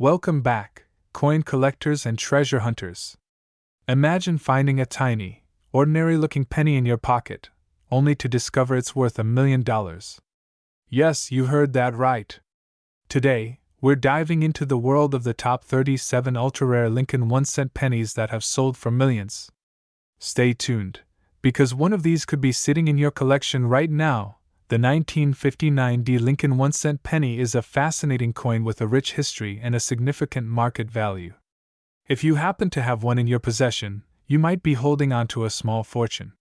Welcome back, coin collectors and treasure hunters. Imagine finding a tiny, ordinary-looking penny in your pocket, only to discover it's worth $1 million. Yes, you heard that right. Today, we're diving into the world of the top 37 ultra-rare Lincoln 1-cent pennies that have sold for millions. Stay tuned, because one of these could be sitting in your collection right now. The 1959 Lincoln 1-cent penny is a fascinating coin with a rich history and a significant market value. If you happen to have one in your possession, you might be holding on to a small fortune.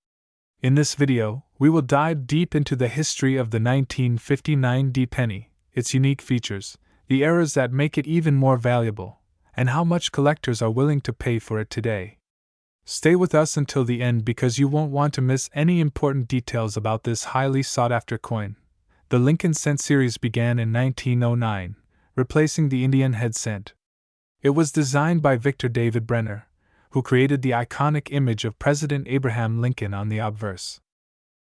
In this video, we will dive deep into the history of the 1959 penny, its unique features, the eras that make it even more valuable, and how much collectors are willing to pay for it today. Stay with us until the end because you won't want to miss any important details about this highly sought-after coin. The Lincoln cent series began in 1909, replacing the Indian head cent. It was designed by Victor David Brenner, who created the iconic image of President Abraham Lincoln on the obverse.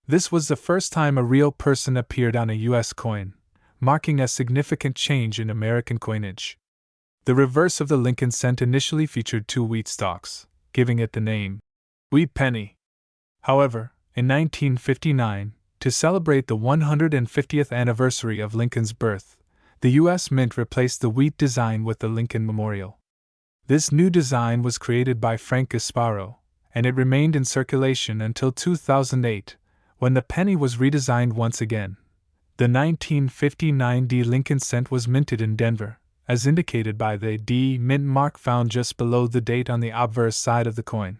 This was the first time a real person appeared on a U.S. coin, marking a significant change in American coinage. The reverse of the Lincoln cent initially featured two wheat stalks, giving it the name wheat penny. However, in 1959, to celebrate the 150th anniversary of Lincoln's birth, the U.S. Mint replaced the wheat design with the Lincoln Memorial. This new design was created by Frank Gasparo, and it remained in circulation until 2008, when the penny was redesigned once again. The 1959 Lincoln cent was minted in Denver, as indicated by the D Mint mark found just below the date on the obverse side of the coin.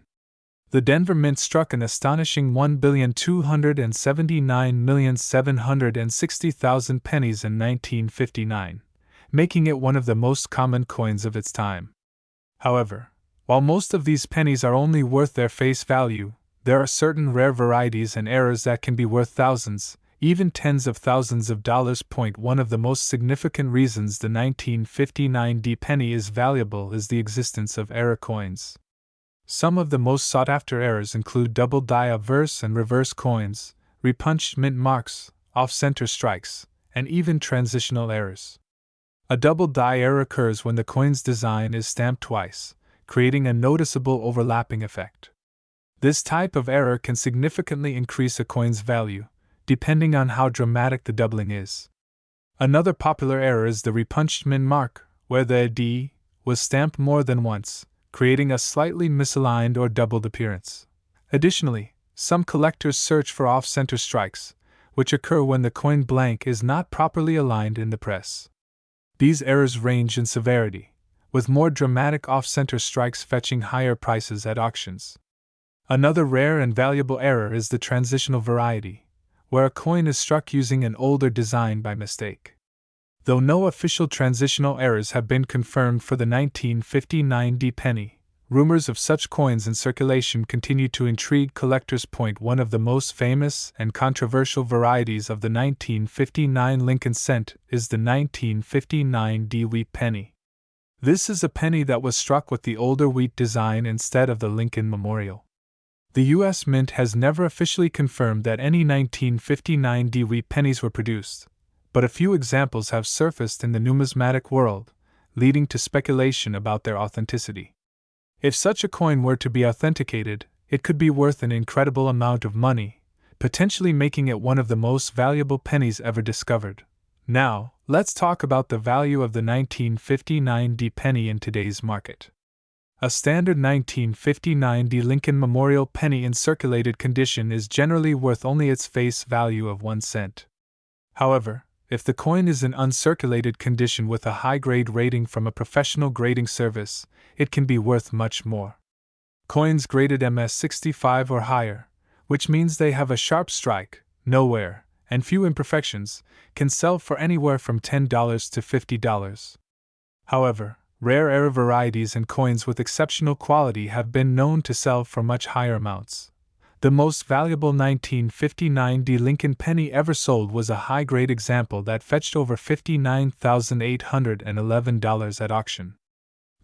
The Denver Mint struck an astonishing 1,279,760,000 pennies in 1959, making it one of the most common coins of its time. However, while most of these pennies are only worth their face value, there are certain rare varieties and eras that can be worth thousands, even tens of thousands of dollars. One of the most significant reasons the 1959 penny is valuable is the existence of error coins. Some of the most sought-after errors include double die obverse and reverse coins, repunched mint marks, off-center strikes, and even transitional errors. A double die error occurs when the coin's design is stamped twice, creating a noticeable overlapping effect. This type of error can significantly increase a coin's value, depending on how dramatic the doubling is. Another popular error is the repunched mint mark, where the D was stamped more than once, creating a slightly misaligned or doubled appearance. Additionally, some collectors search for off-center strikes, which occur when the coin blank is not properly aligned in the press. These errors range in severity, with more dramatic off-center strikes fetching higher prices at auctions. Another rare and valuable error is the transitional variety, where a coin is struck using an older design by mistake. Though no official transitional errors have been confirmed for the 1959 penny, rumors of such coins in circulation continue to intrigue collectors. One of the most famous and controversial varieties of the 1959 Lincoln cent is the 1959 wheat penny. This is a penny that was struck with the older wheat design instead of the Lincoln Memorial. The U.S. Mint has never officially confirmed that any 1959 wheat pennies were produced, but a few examples have surfaced in the numismatic world, leading to speculation about their authenticity. If such a coin were to be authenticated, it could be worth an incredible amount of money, potentially making it one of the most valuable pennies ever discovered. Now, let's talk about the value of the 1959 penny in today's market. A standard 1959 Lincoln Memorial penny in circulated condition is generally worth only its face value of 1 cent. However, if the coin is in uncirculated condition with a high-grade rating from a professional grading service, it can be worth much more. Coins graded MS-65 or higher, which means they have a sharp strike, no wear, and few imperfections, can sell for anywhere from $10 to $50. However, rare error varieties and coins with exceptional quality have been known to sell for much higher amounts. The most valuable 1959 Lincoln penny ever sold was a high-grade example that fetched over $59,811 at auction.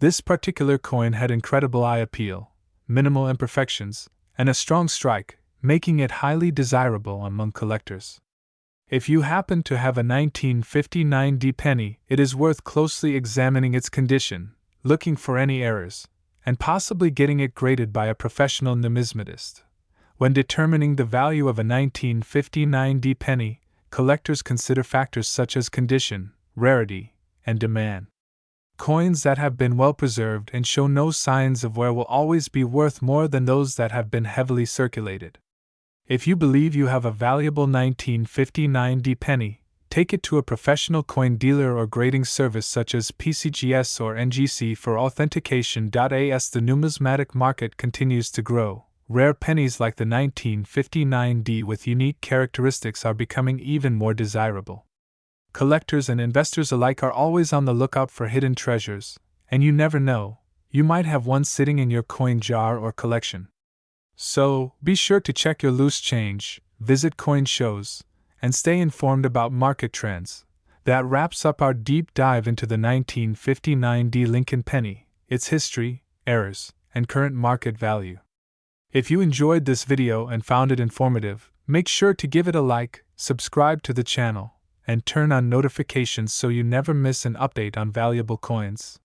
This particular coin had incredible eye appeal, minimal imperfections, and a strong strike, making it highly desirable among collectors. If you happen to have a 1959 D penny, it is worth closely examining its condition, looking for any errors, and possibly getting it graded by a professional numismatist. When determining the value of a 1959 D penny, collectors consider factors such as condition, rarity, and demand. Coins that have been well preserved and show no signs of wear will always be worth more than those that have been heavily circulated. If you believe you have a valuable 1959 D penny, take it to a professional coin dealer or grading service such as PCGS or NGC for authentication. As the numismatic market continues to grow, rare pennies like the 1959 D with unique characteristics are becoming even more desirable. Collectors and investors alike are always on the lookout for hidden treasures, and you never know, you might have one sitting in your coin jar or collection. So, be sure to check your loose change, visit coin shows, and stay informed about market trends. That wraps up our deep dive into the 1959 D Lincoln penny, its history, errors, and current market value. If you enjoyed this video and found it informative, make sure to give it a like, subscribe to the channel, and turn on notifications so you never miss an update on valuable coins.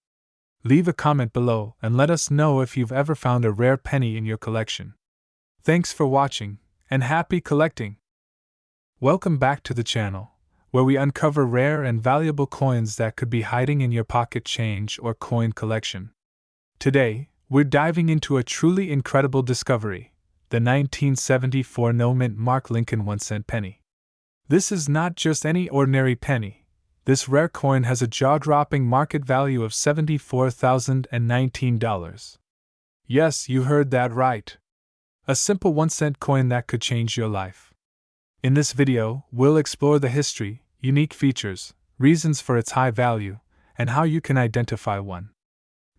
Leave a comment below and let us know if you've ever found a rare penny in your collection. Thanks for watching, and happy collecting! Welcome back to the channel, where we uncover rare and valuable coins that could be hiding in your pocket change or coin collection. Today, we're diving into a truly incredible discovery, the 1974 no-mint mark Lincoln 1-cent penny. This is not just any ordinary penny. This rare coin has a jaw-dropping market value of $74,019. Yes, you heard that right. A simple 1-cent coin that could change your life. In this video, we'll explore the history, unique features, reasons for its high value, and how you can identify one.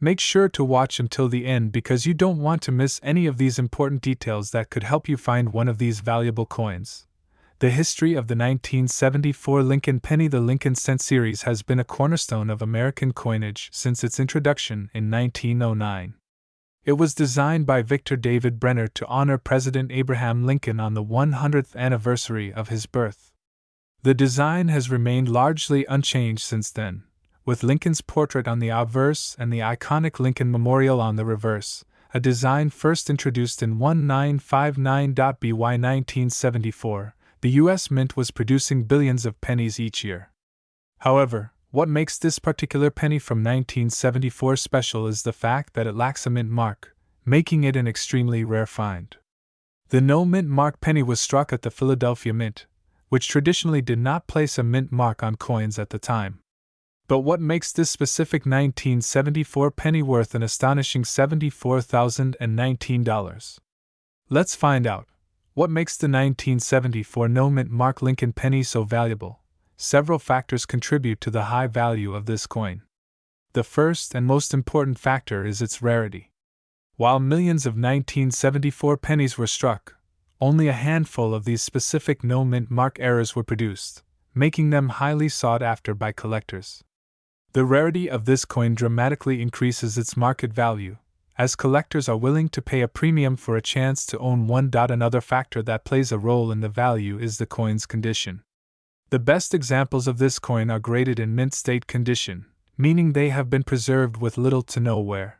Make sure to watch until the end because you don't want to miss any of these important details that could help you find one of these valuable coins. The history of the 1974 Lincoln penny. The Lincoln cent series has been a cornerstone of American coinage since its introduction in 1909. It was designed by Victor David Brenner to honor President Abraham Lincoln on the 100th anniversary of his birth. The design has remained largely unchanged since then, with Lincoln's portrait on the obverse and the iconic Lincoln Memorial on the reverse, a design first introduced in 1959. By 1974, the U.S. Mint was producing billions of pennies each year. However, what makes this particular penny from 1974 special is the fact that it lacks a mint mark, making it an extremely rare find. The no-mint mark penny was struck at the Philadelphia Mint, which traditionally did not place a mint mark on coins at the time. But what makes this specific 1974 penny worth an astonishing $74,019? Let's find out. What makes the 1974 no-mint mark Lincoln penny so valuable? Several factors contribute to the high value of this coin. The first and most important factor is its rarity. While millions of 1974 pennies were struck, only a handful of these specific no-mint mark errors were produced, making them highly sought after by collectors. The rarity of this coin dramatically increases its market value, as collectors are willing to pay a premium for a chance to own one. Another factor that plays a role in the value is the coin's condition. The best examples of this coin are graded in mint state condition, meaning they have been preserved with little to no wear.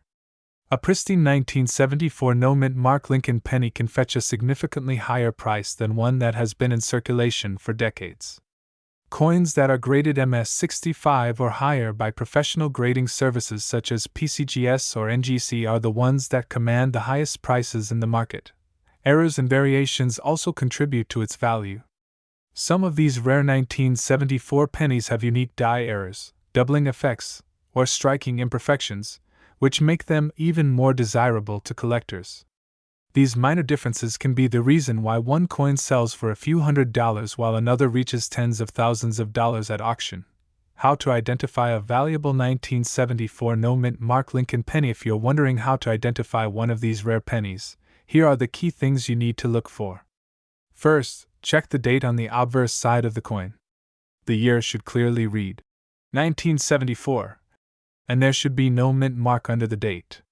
A pristine 1974 no-mint mark Lincoln penny can fetch a significantly higher price than one that has been in circulation for decades. Coins that are graded MS65 or higher by professional grading services such as PCGS or NGC are the ones that command the highest prices in the market. Errors and variations also contribute to its value. Some of these rare 1974 pennies have unique die errors, doubling effects, or striking imperfections, which make them even more desirable to collectors. These minor differences can be the reason why one coin sells for a few $100s while another reaches tens of thousands of dollars at auction. How to identify a valuable 1974 no-mint mark Lincoln penny? If you're wondering how to identify one of these rare pennies, here are the key things you need to look for. First, check the date on the obverse side of the coin. The year should clearly read 1974, and there should be no mint mark under the date.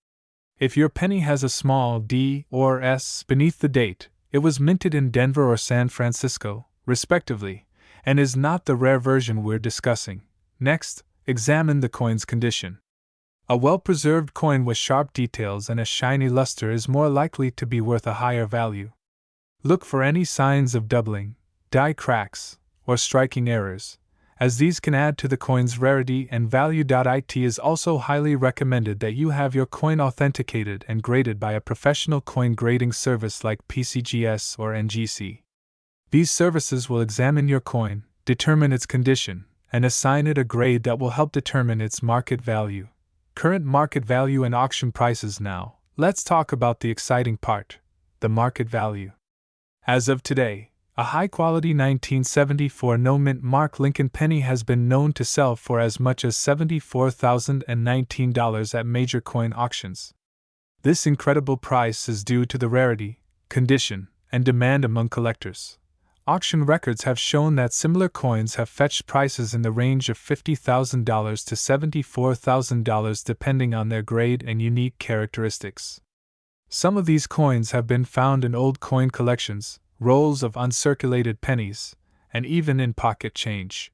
If your penny has a small D or S beneath the date, it was minted in Denver or San Francisco, respectively, and is not the rare version we're discussing. Next, examine the coin's condition. A well-preserved coin with sharp details and a shiny luster is more likely to be worth a higher value. Look for any signs of doubling, die cracks, or striking errors, as these can add to the coin's rarity and value. It is also highly recommended that you have your coin authenticated and graded by a professional coin grading service like PCGS or NGC. These services will examine your coin, determine its condition, and assign it a grade that will help determine its market value. Current market value and auction prices. Now, let's talk about the exciting part, the market value. As of today, a high-quality 1974 no-mint mark Lincoln penny has been known to sell for as much as $74,019 at major coin auctions. This incredible price is due to the rarity, condition, and demand among collectors. Auction records have shown that similar coins have fetched prices in the range of $50,000 to $74,000 depending on their grade and unique characteristics. Some of these coins have been found in old coin collections, rolls of uncirculated pennies, and even in pocket change.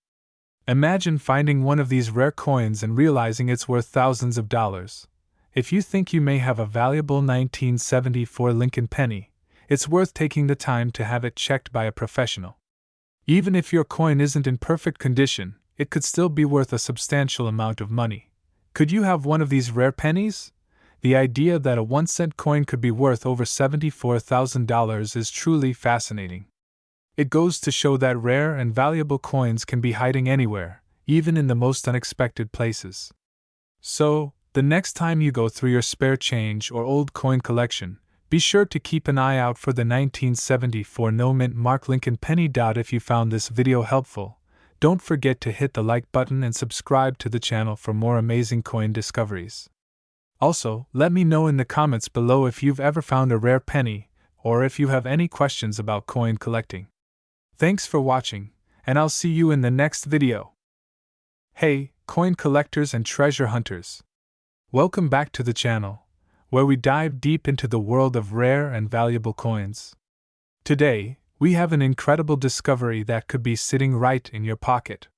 Imagine finding one of these rare coins and realizing it's worth thousands of dollars. If you think you may have a valuable 1974 Lincoln penny, it's worth taking the time to have it checked by a professional. Even if your coin isn't in perfect condition, it could still be worth a substantial amount of money. Could you have one of these rare pennies? The idea that a 1-cent coin could be worth over $74,000 is truly fascinating. It goes to show that rare and valuable coins can be hiding anywhere, even in the most unexpected places. So, the next time you go through your spare change or old coin collection, be sure to keep an eye out for the 1974 no-mint mark Lincoln penny. If you found this video helpful, don't forget to hit the like button and subscribe to the channel for more amazing coin discoveries. Also, let me know in the comments below if you've ever found a rare penny, or if you have any questions about coin collecting. Thanks for watching, and I'll see you in the next video. Hey, coin collectors and treasure hunters! Welcome back to the channel, where we dive deep into the world of rare and valuable coins. Today, we have an incredible discovery that could be sitting right in your pocket.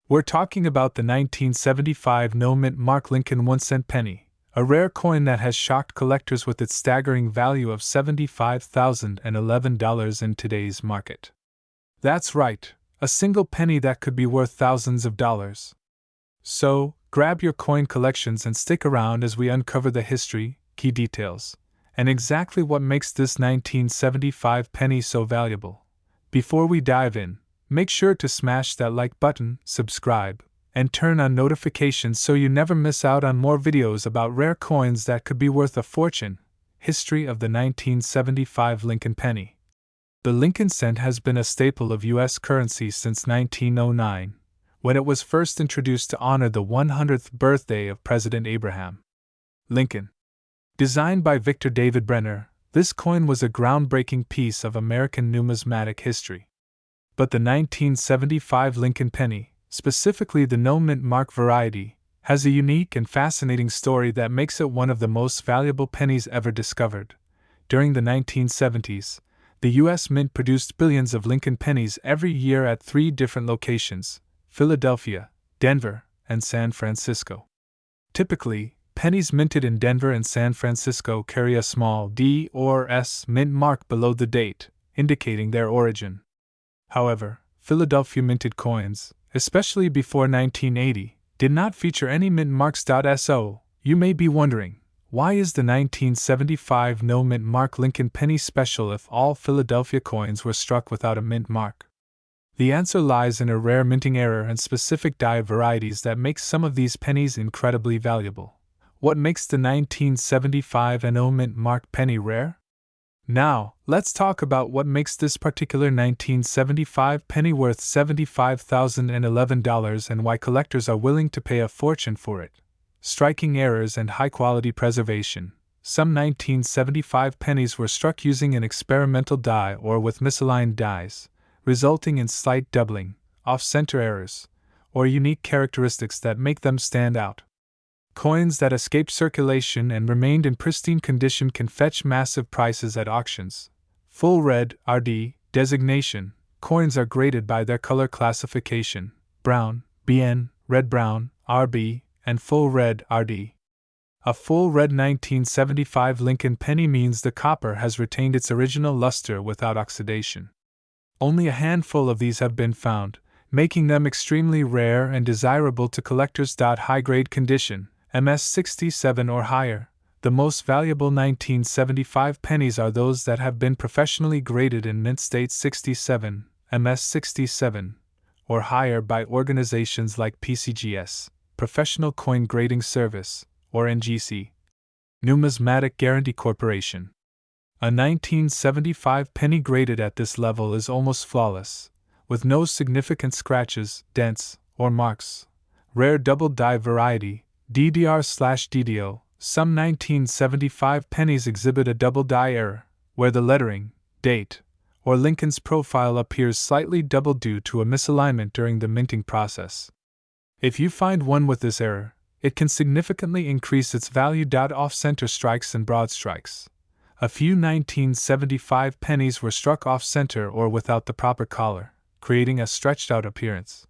We're talking about the 1975 no-mint mark Lincoln 1-cent penny, a rare coin that has shocked collectors with its staggering value of $75,011 in today's market. That's right, a single penny that could be worth thousands of dollars. So, grab your coin collections and stick around as we uncover the history, key details, and exactly what makes this 1975 penny so valuable. Before we dive in, make sure to smash that like button, subscribe, and turn on notifications so you never miss out on more videos about rare coins that could be worth a fortune. History of the 1975 Lincoln penny. The Lincoln cent has been a staple of U.S. currency since 1909, when it was first introduced to honor the 100th birthday of President Abraham Lincoln. Designed by Victor David Brenner, this coin was a groundbreaking piece of American numismatic history. But the 1975 Lincoln penny, specifically the no-mint mark variety, has a unique and fascinating story that makes it one of the most valuable pennies ever discovered. During the 1970s, the U.S. Mint produced billions of Lincoln pennies every year at 3 different locations: Philadelphia, Denver, and San Francisco. Typically, pennies minted in Denver and San Francisco carry a small D or S mint mark below the date, indicating their origin. However, Philadelphia minted coins, especially before 1980, did not feature any mint marks. So, you may be wondering, why is the 1975 no-mint mark Lincoln penny special if all Philadelphia coins were struck without a mint mark? The answer lies in a rare minting error and specific die varieties that make some of these pennies incredibly valuable. What makes the 1975 no-mint mark penny rare? Now, let's talk about what makes this particular 1975 penny worth $75,011 and why collectors are willing to pay a fortune for it. Striking errors and high-quality preservation. Some 1975 pennies were struck using an experimental die or with misaligned dies, resulting in slight doubling, off-center errors, or unique characteristics that make them stand out. Coins that escaped circulation and remained in pristine condition can fetch massive prices at auctions. Full Red RD designation, coins are graded by their color classification: brown, BN, red-brown, RB, and full red, RD. A full red 1975 Lincoln penny means the copper has retained its original luster without oxidation. Only a handful of these have been found, making them extremely rare and desirable to collectors. High-grade condition, MS67 or higher. The most valuable 1975 pennies are those that have been professionally graded in mint state 67, MS67, or higher by organizations like PCGS, Professional Coin Grading Service, or NGC. Numismatic Guarantee Corporation. A 1975 penny graded at this level is almost flawless, with no significant scratches, dents, or marks. Rare double die variety, DDR/DDO. Some 1975 pennies exhibit a double die error, where the lettering, date, or Lincoln's profile appears slightly double due to a misalignment during the minting process. If you find one with this error, it can significantly increase its value. Off-center strikes and broad strikes. A few 1975 pennies were struck off-center or without the proper collar, creating a stretched-out appearance.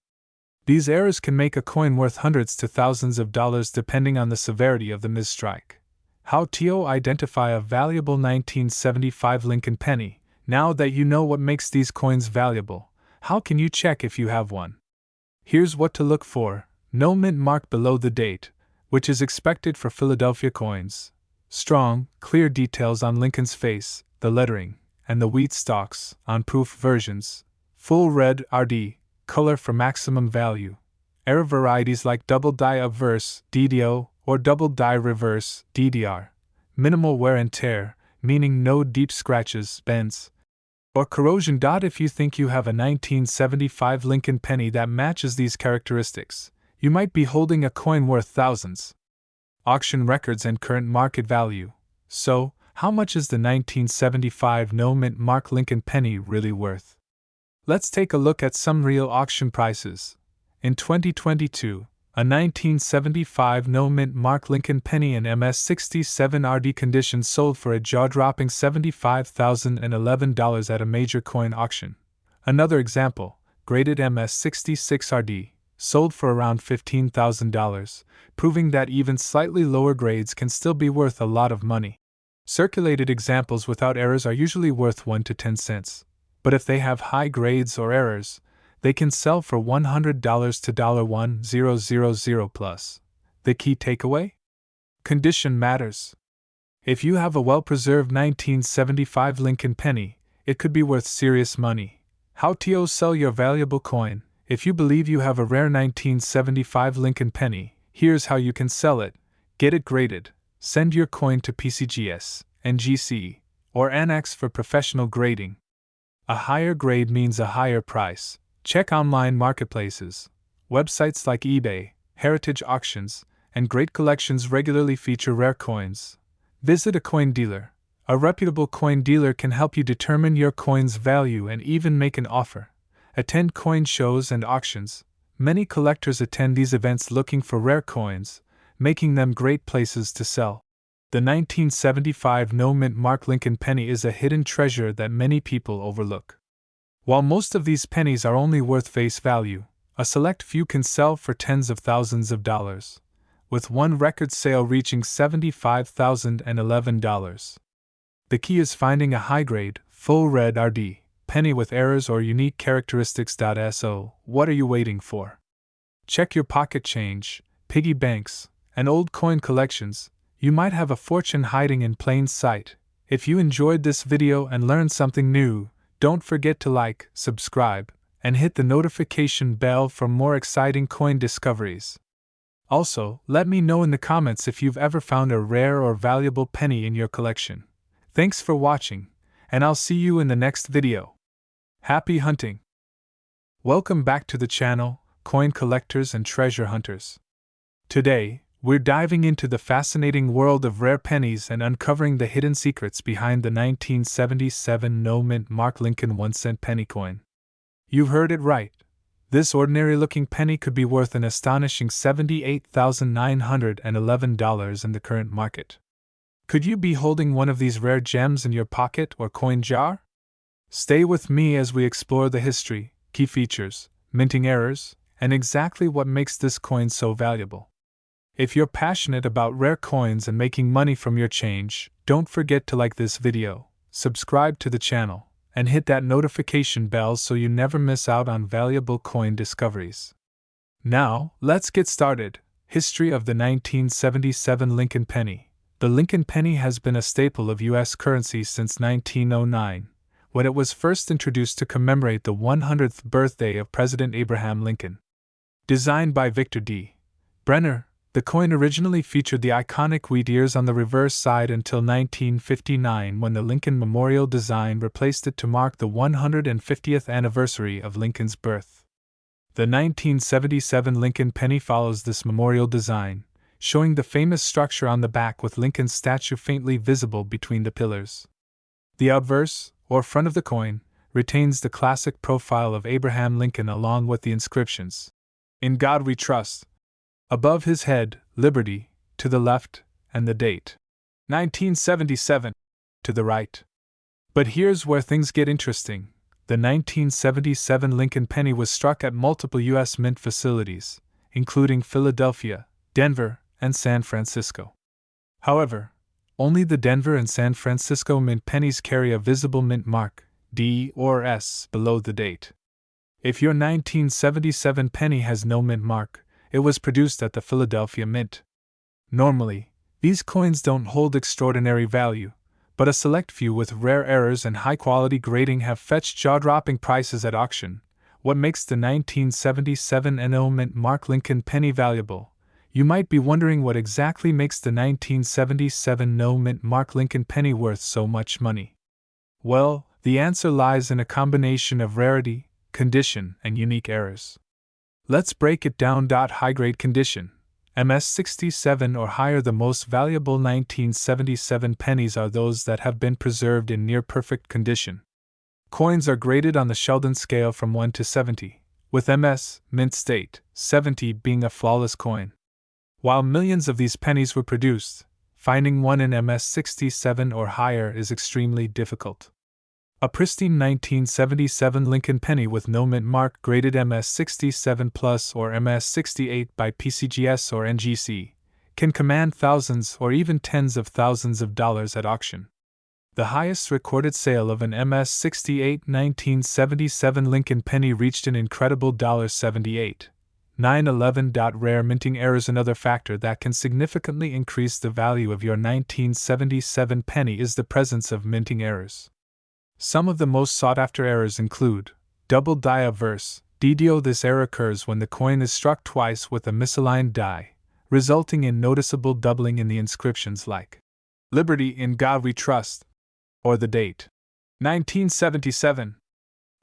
These errors can make a coin worth hundreds to thousands of dollars depending on the severity of the misstrike. How to identify a valuable 1975 Lincoln penny? Now that you know what makes these coins valuable, how can you check if you have one? Here's what to look for: no mint mark below the date, which is expected for Philadelphia coins. Strong, clear details on Lincoln's face, the lettering, and the wheat stalks on proof versions. Full red, RD, color for maximum value. Error varieties like double die obverse, DDO, or double die reverse, DDR. Minimal wear and tear, meaning no deep scratches, bends, or corrosion. If you think you have a 1975 Lincoln penny that matches these characteristics, you might be holding a coin worth thousands. Auction records and current market value. So, how much is the 1975 no mint mark Lincoln penny really worth? Let's take a look at some real auction prices. In 2022, a 1975 no mint mark Lincoln penny in MS67 RD condition sold for a jaw-dropping $75,011 at a major coin auction. Another example, graded MS66 RD, sold for around $15,000, proving that even slightly lower grades can still be worth a lot of money. Circulated examples without errors are usually worth 1 to 10 cents. But if they have high grades or errors, they can sell for $100 to $1,000 plus. The key takeaway? Condition matters. If you have a well-preserved 1975 Lincoln penny, it could be worth serious money. How to sell your valuable coin? If you believe you have a rare 1975 Lincoln penny, here's how you can sell it. Get it graded. Send your coin to PCGS, NGC, or Annex for professional grading. A higher grade means a higher price. Check online marketplaces. Websites like eBay, Heritage Auctions, and Great Collections regularly feature rare coins. Visit a coin dealer. A reputable coin dealer can help you determine your coin's value and even make an offer. Attend coin shows and auctions. Many collectors attend these events looking for rare coins, making them great places to sell. The 1975 no mint mark Lincoln penny is a hidden treasure that many people overlook. While most of these pennies are only worth face value, a select few can sell for tens of thousands of dollars, with one record sale reaching $75,011. The key is finding a high-grade, full red RD penny with errors or unique characteristics. So, what are you waiting for? Check your pocket change, piggy banks, and old coin collections. You might have a fortune hiding in plain sight. If you enjoyed this video and learned something new, don't forget to like, subscribe, and hit the notification bell for more exciting coin discoveries. Also, let me know in the comments if you've ever found a rare or valuable penny in your collection. Thanks for watching, and I'll see you in the next video. Happy hunting! Welcome back to the channel, coin collectors and treasure hunters. Today, we're diving into the fascinating world of rare pennies and uncovering the hidden secrets behind the 1977 no mint mark Lincoln 1-cent penny coin. You heard it right. This ordinary-looking penny could be worth an astonishing $78,911 in the current market. Could you be holding one of these rare gems in your pocket or coin jar? Stay with me as we explore the history, key features, minting errors, and exactly what makes this coin so valuable. If you're passionate about rare coins and making money from your change, don't forget to like this video, subscribe to the channel, and hit that notification bell so you never miss out on valuable coin discoveries. Now, let's get started. History of the 1977 Lincoln Penny. The Lincoln penny has been a staple of U.S. currency since 1909, when it was first introduced to commemorate the 100th birthday of President Abraham Lincoln. Designed by Victor D. Brenner, the coin originally featured the iconic wheat ears on the reverse side until 1959, when the Lincoln Memorial design replaced it to mark the 150th anniversary of Lincoln's birth. The 1977 Lincoln penny follows this memorial design, showing the famous structure on the back with Lincoln's statue faintly visible between the pillars. The obverse, or front of the coin, retains the classic profile of Abraham Lincoln along with the inscriptions, "In God We Trust." Above his head, Liberty, to the left, and the date, 1977, to the right. But here's where things get interesting. The 1977 Lincoln penny was struck at multiple U.S. mint facilities, including Philadelphia, Denver, and San Francisco. However, only the Denver and San Francisco mint pennies carry a visible mint mark, D or S, below the date. If your 1977 penny has no mint mark, it was produced at the Philadelphia Mint. Normally, these coins don't hold extraordinary value, but a select few with rare errors and high-quality grading have fetched jaw-dropping prices at auction. What makes the 1977 NO mint mark Lincoln penny valuable? You might be wondering what exactly makes the 1977 No mint mark Lincoln penny worth so much money. Well, the answer lies in a combination of rarity, condition, and unique errors. Let's break it down. High-grade condition. MS67 or higher. The most valuable 1977 pennies are those that have been preserved in near-perfect condition. Coins are graded on the Sheldon scale from 1 to 70, with MS, mint state, 70 being a flawless coin. While millions of these pennies were produced, finding one in MS67 or higher is extremely difficult. A pristine 1977 Lincoln penny with no mint mark graded MS67 Plus or MS68 by PCGS or NGC can command thousands or even tens of thousands of dollars at auction. The highest recorded sale of an MS68 1977 Lincoln penny reached an incredible $78. 911. Rare minting errors. Another factor that can significantly increase the value of your 1977 penny is the presence of minting errors. Some of the most sought-after errors include double die obverse, DDO. This error occurs when the coin is struck twice with a misaligned die, resulting in noticeable doubling in the inscriptions like "Liberty, in God We Trust," or the date, 1977.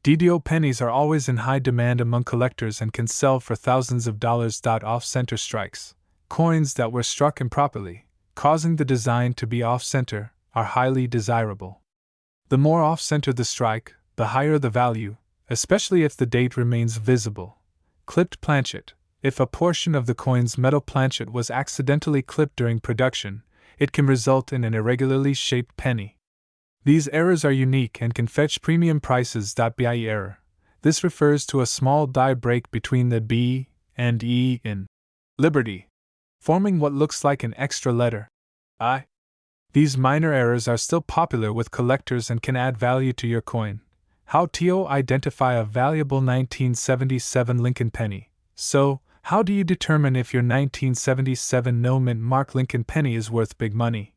DDO pennies are always in high demand among collectors and can sell for thousands of dollars. Off-center strikes. Coins that were struck improperly, causing the design to be off-center, are highly desirable. The more off-center the strike, the higher the value, especially if the date remains visible. Clipped planchet. If a portion of the coin's metal planchet was accidentally clipped during production, it can result in an irregularly shaped penny. These errors are unique and can fetch premium prices. BIE error. This refers to a small die break between the B and E in Liberty, forming what looks like an extra letter, I. These minor errors are still popular with collectors and can add value to your coin. How to identify a valuable 1977 Lincoln penny. So, how do you determine if your 1977 no mint mark Lincoln penny is worth big money?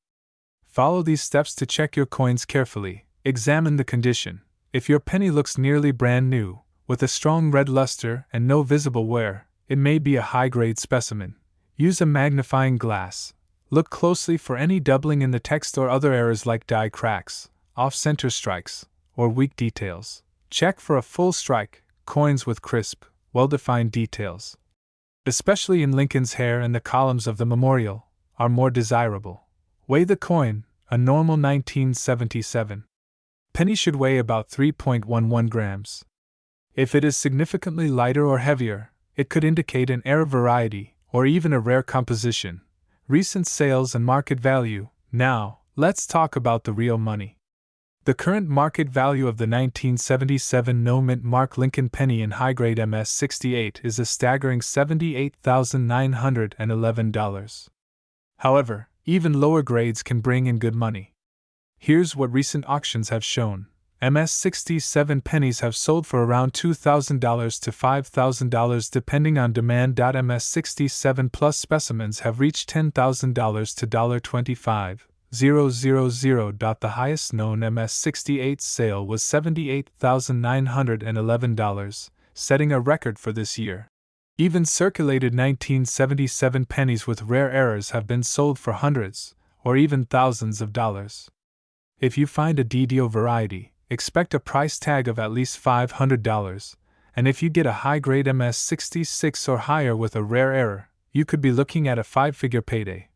Follow these steps to check your coins carefully. Examine the condition. If your penny looks nearly brand new, with a strong red luster and no visible wear, it may be a high-grade specimen. Use a magnifying glass. Look closely for any doubling in the text or other errors like die cracks, off-center strikes, or weak details. Check for a full strike. Coins with crisp, well-defined details, especially in Lincoln's hair and the columns of the memorial, are more desirable. Weigh the coin. A normal 1977 penny should weigh about 3.11 grams. If it is significantly lighter or heavier, it could indicate an error variety or even a rare composition. Recent sales and market value. Now, let's talk about the real money. The current market value of the 1977 no-mint mark Lincoln penny in high-grade MS-68 is a staggering $78,911. However, even lower grades can bring in good money. Here's what recent auctions have shown. MS-67 pennies have sold for around $2,000 to $5,000 depending on demand. MS-67 plus specimens have reached $10,000 to $25,000. The highest known MS-68 sale was $78,911, setting a record for this year. Even circulated 1977 pennies with rare errors have been sold for hundreds, or even thousands of dollars. If you find a DDO variety, expect a price tag of at least $500, and if you get a high-grade MS-66 or higher with a rare error, you could be looking at a five-figure payday.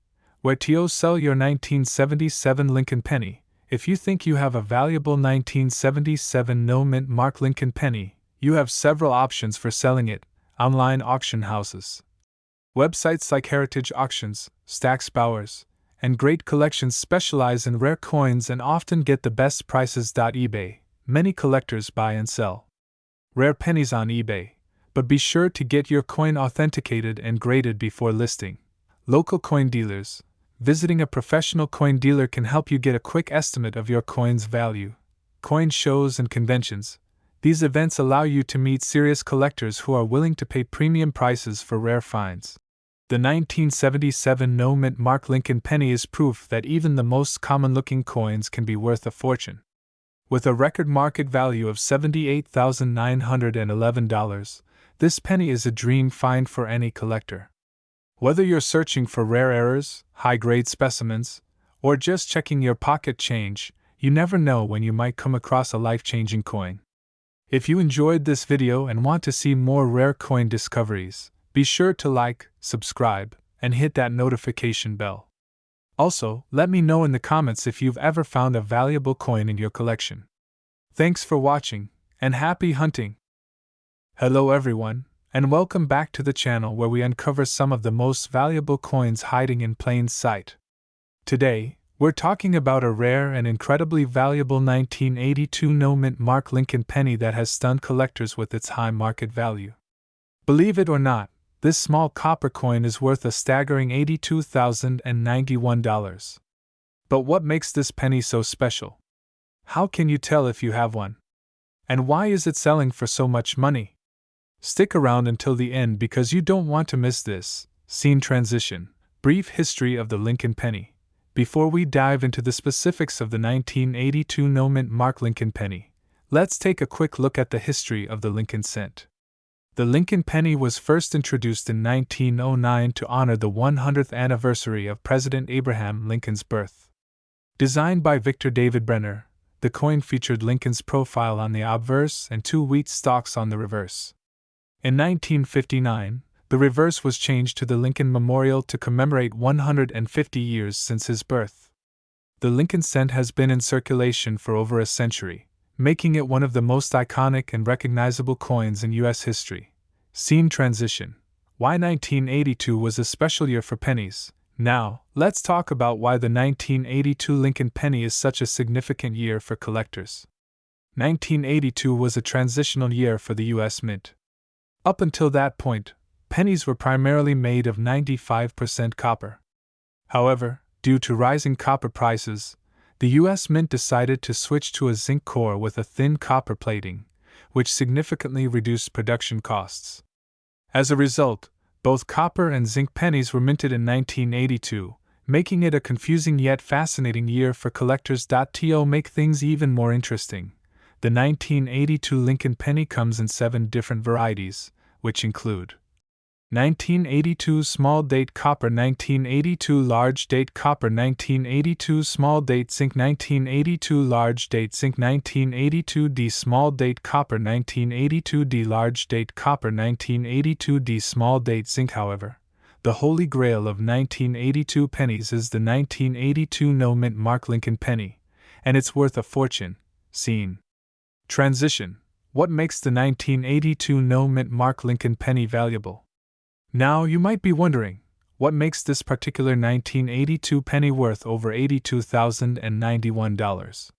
Where to sell your 1977 Lincoln penny? If you think you have a valuable 1977 no-mint mark Lincoln penny, you have several options for selling it. Online auction houses. Websites like Heritage Auctions, Stack's Bowers, and Great Collections specialize in rare coins and often get the best prices. eBay. Many collectors buy and sell rare pennies on eBay, but be sure to get your coin authenticated and graded before listing. Local coin dealers. Visiting a professional coin dealer can help you get a quick estimate of your coin's value. Coin shows and conventions. These events allow you to meet serious collectors who are willing to pay premium prices for rare finds. The 1977 no-mint mark Lincoln penny is proof that even the most common-looking coins can be worth a fortune. With a record market value of $78,911, this penny is a dream find for any collector. Whether you're searching for rare errors, high-grade specimens, or just checking your pocket change, you never know when you might come across a life-changing coin. If you enjoyed this video and want to see more rare coin discoveries, be sure to like, subscribe, and hit that notification bell. Also, let me know in the comments if you've ever found a valuable coin in your collection. Thanks for watching, and happy hunting! Hello everyone, and welcome back to the channel where we uncover some of the most valuable coins hiding in plain sight. Today, we're talking about a rare and incredibly valuable 1982 no-mint mark Lincoln penny that has stunned collectors with its high market value. Believe it or not, this small copper coin is worth a staggering $82,091. But what makes this penny so special? How can you tell if you have one? And why is it selling for so much money? Stick around until the end because you don't want to miss this. Scene transition. Brief history of the Lincoln penny. Before we dive into the specifics of the 1982 no-mint mark Lincoln penny, let's take a quick look at the history of the Lincoln cent. The Lincoln penny was first introduced in 1909 to honor the 100th anniversary of President Abraham Lincoln's birth. Designed by Victor David Brenner, the coin featured Lincoln's profile on the obverse and two wheat stalks on the reverse. In 1959, the reverse was changed to the Lincoln Memorial to commemorate 150 years since his birth. The Lincoln cent has been in circulation for over a century, making it one of the most iconic and recognizable coins in U.S. history. Scene transition. Why 1982 was a special year for pennies. Now, let's talk about why the 1982 Lincoln penny is such a significant year for collectors. 1982 was a transitional year for the U.S. Mint. Up until that point, pennies were primarily made of 95% copper. However, due to rising copper prices, the U.S. Mint decided to switch to a zinc core with a thin copper plating, which significantly reduced production costs. As a result, both copper and zinc pennies were minted in 1982, making it a confusing yet fascinating year for collectors. To make things even more interesting, the 1982 Lincoln penny comes in 7 different varieties, which include 1982 Small Date Copper, 1982 Large Date Copper, 1982 Small Date Zinc, 1982 Large Date Zinc, 1982 D Small Date Copper, 1982 D Large Date Copper, 1982 D Small Date Zinc. However, the holy grail of 1982 pennies is the 1982 no-mint mark Lincoln penny, and it's worth a fortune. Scene transition. What makes the 1982 no-mint mark Lincoln penny valuable? Now you might be wondering, what makes this particular 1982 penny worth over $82,091?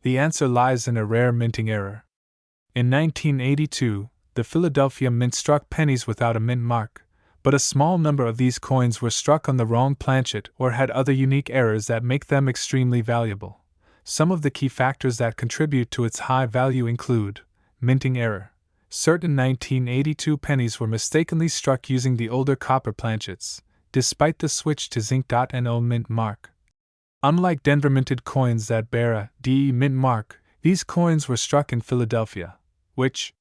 The answer lies in a rare minting error. In 1982, the Philadelphia Mint struck pennies without a mint mark, but a small number of these coins were struck on the wrong planchet or had other unique errors that make them extremely valuable. Some of the key factors that contribute to its high value include minting error. Certain 1982 pennies were mistakenly struck using the older copper planchets, despite the switch to zinc.no mint mark. Unlike Denver minted coins that bear a DE mint mark, these coins were struck in Philadelphia, which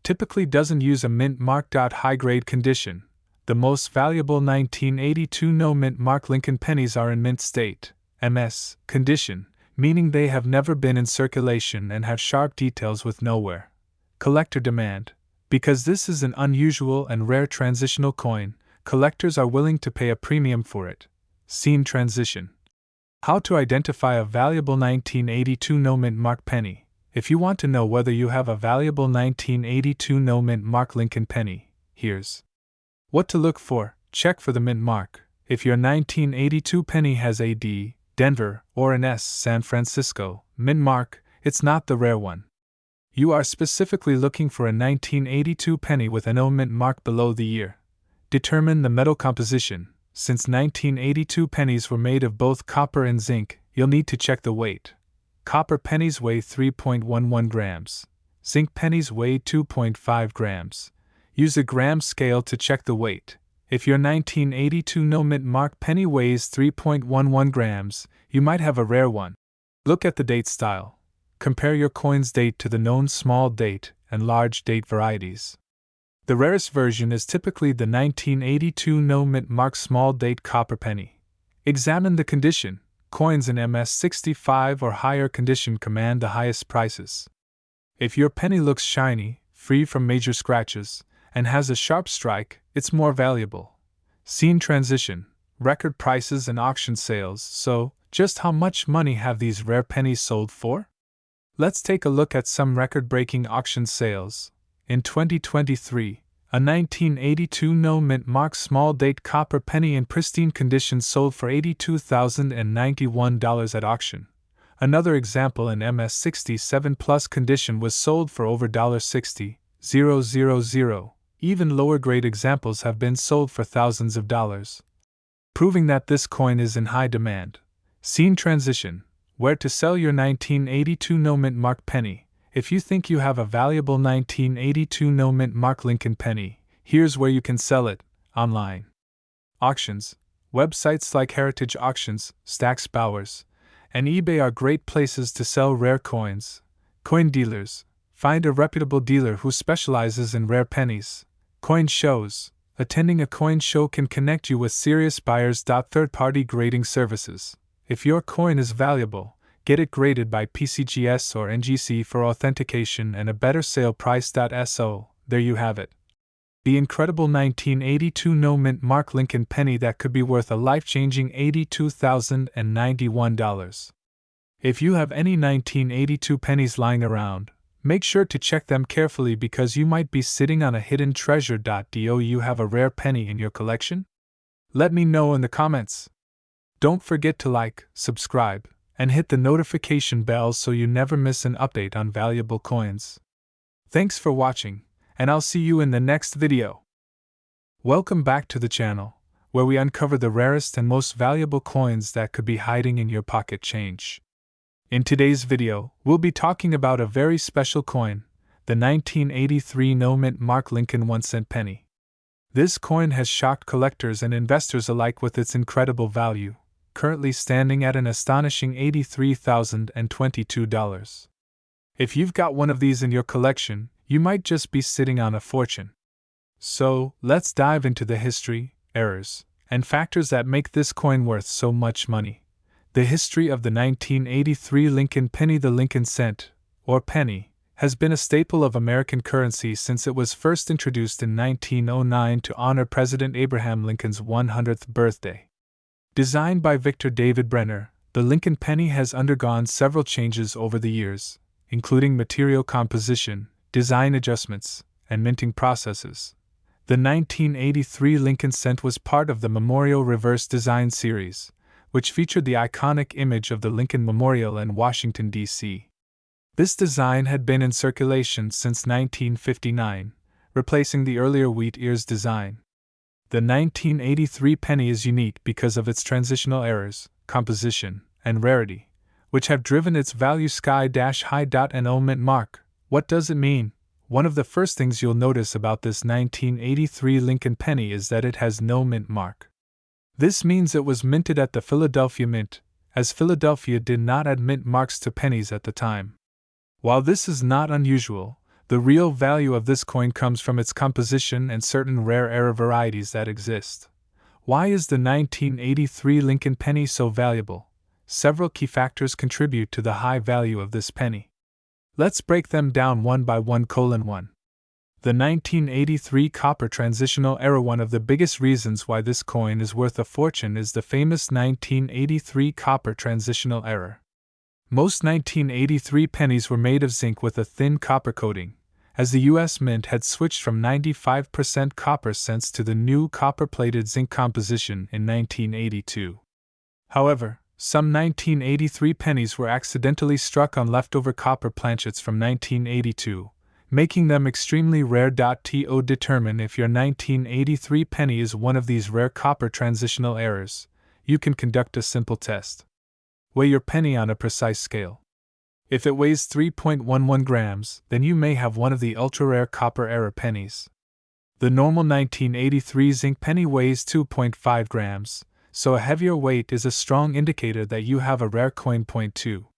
typically doesn't use a mint mark. High grade condition. The most valuable 1982 no mint mark Lincoln pennies are in mint state, MS, condition, meaning they have never been in circulation and have sharp details with no wear. Collector demand. Because this is an unusual and rare transitional coin, collectors are willing to pay a premium for it. Scene transition. How to identify a valuable 1982 no mint mark penny. If you want to know whether you have a valuable 1982 no mint mark Lincoln penny, here's what to look for. Check for the mint mark. If your 1982 penny has a D, Denver, or an S, San Francisco, mint mark, it's not the rare one. You are specifically looking for a 1982 penny with an O mint mark below the year. Determine the metal composition. Since 1982 pennies were made of both copper and zinc, you'll need to check the weight. Copper pennies weigh 3.11 grams. Zinc pennies weigh 2.5 grams. Use a gram scale to check the weight. If your 1982 no mint mark penny weighs 3.11 grams, you might have a rare one. Look at the date style. Compare your coin's date to the known small date and large date varieties. The rarest version is typically the 1982 no mint mark small date copper penny. Examine the condition. Coins in MS 65 or higher condition command the highest prices. If your penny looks shiny, free from major scratches, and has a sharp strike, it's more valuable. Scene transition. Record prices and auction sales. So, just how much money have these rare pennies sold for? Let's take a look at some record-breaking auction sales. In 2023, a 1982 no mint mark small date copper penny in pristine condition sold for $82,091 at auction. Another example in MS 67 plus condition was sold for over $60,000. Even lower grade examples have been sold for thousands of dollars, proving that this coin is in high demand. Scene transition. Where to sell your 1982 no mint mark penny. If you think you have a valuable 1982 no mint mark Lincoln penny, here's where you can sell it: online. Auctions. Websites like Heritage Auctions, Stax Bowers, and eBay are great places to sell rare coins. Coin dealers. Find a reputable dealer who specializes in rare pennies. Coin shows. Attending a coin show can connect you with serious buyers. Third-party grading services. If your coin is valuable, get it graded by PCGS or NGC for authentication and a better sale price. So, there you have it. The incredible 1982 no mint mark Lincoln penny that could be worth a life-changing $82,091. If you have any 1982 pennies lying around, make sure to check them carefully because you might be sitting on a hidden treasure. Do you have a rare penny in your collection? Let me know in the comments. Don't forget to like, subscribe, and hit the notification bell so you never miss an update on valuable coins. Thanks for watching, and I'll see you in the next video. Welcome back to the channel, where we uncover the rarest and most valuable coins that could be hiding in your pocket change. In today's video, we'll be talking about a very special coin, the 1983 no mint mark Lincoln 1-cent penny. This coin has shocked collectors and investors alike with its incredible value, currently standing at an astonishing $83,022. If you've got one of these in your collection, you might just be sitting on a fortune. So, let's dive into the history, errors, and factors that make this coin worth so much money. The history of the 1983 Lincoln penny. The Lincoln cent, or penny, has been a staple of American currency since it was first introduced in 1909 to honor President Abraham Lincoln's 100th birthday. Designed by Victor David Brenner, the Lincoln penny has undergone several changes over the years, including material composition, design adjustments, and minting processes. The 1983 Lincoln cent was part of the Memorial Reverse Design series, which featured the iconic image of the Lincoln Memorial in Washington, D.C. This design had been in circulation since 1959, replacing the earlier wheat ears design. The 1983 penny is unique because of its transitional errors, composition, and rarity, which have driven its value sky-high. No mint mark. What does it mean? One of the first things you'll notice about this 1983 Lincoln penny is that it has no mint mark. This means it was minted at the Philadelphia Mint, as Philadelphia did not add mint marks to pennies at the time. While this is not unusual, the real value of this coin comes from its composition and certain rare error varieties that exist. Why is the 1983 Lincoln penny so valuable? Several key factors contribute to the high value of this penny. Let's break them down one by one. 1. The 1983 copper transitional error. One of the biggest reasons why this coin is worth a fortune is the famous 1983 copper transitional error. Most 1983 pennies were made of zinc with a thin copper coating, as the U.S. Mint had switched from 95% copper cents to the new copper-plated zinc composition in 1982. However, some 1983 pennies were accidentally struck on leftover copper planchets from 1982, making them extremely rare. To determine if your 1983 penny is one of these rare copper transitional errors, you can conduct a simple test. Weigh your penny on a precise scale. If it weighs 3.11 grams, then you may have one of the ultra-rare copper error pennies. The normal 1983 zinc penny weighs 2.5 grams, so a heavier weight is a strong indicator that you have a rare coin. 2.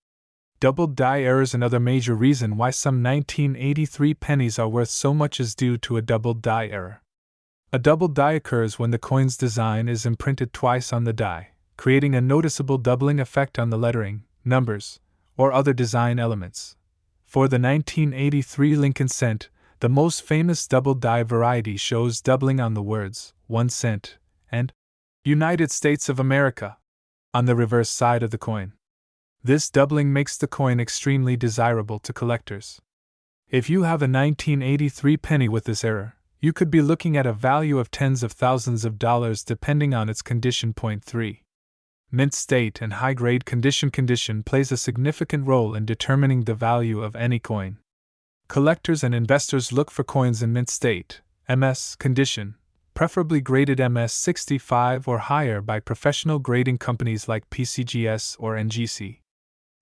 Doubled die errors. Another major reason why some 1983 pennies are worth so much is due to a doubled die error. A doubled die occurs when the coin's design is imprinted twice on the die, creating a noticeable doubling effect on the lettering, numbers, or other design elements. For the 1983 Lincoln cent, the most famous double die variety shows doubling on the words 1 cent and United States of America on the reverse side of the coin. This doubling makes the coin extremely desirable to collectors. If you have a 1983 penny with this error, you could be looking at a value of tens of thousands of dollars depending on its condition. 3. Mint state and high-grade condition. Condition plays a significant role in determining the value of any coin. Collectors and investors look for coins in mint state, MS condition, preferably graded MS 65 or higher by professional grading companies like PCGS or NGC.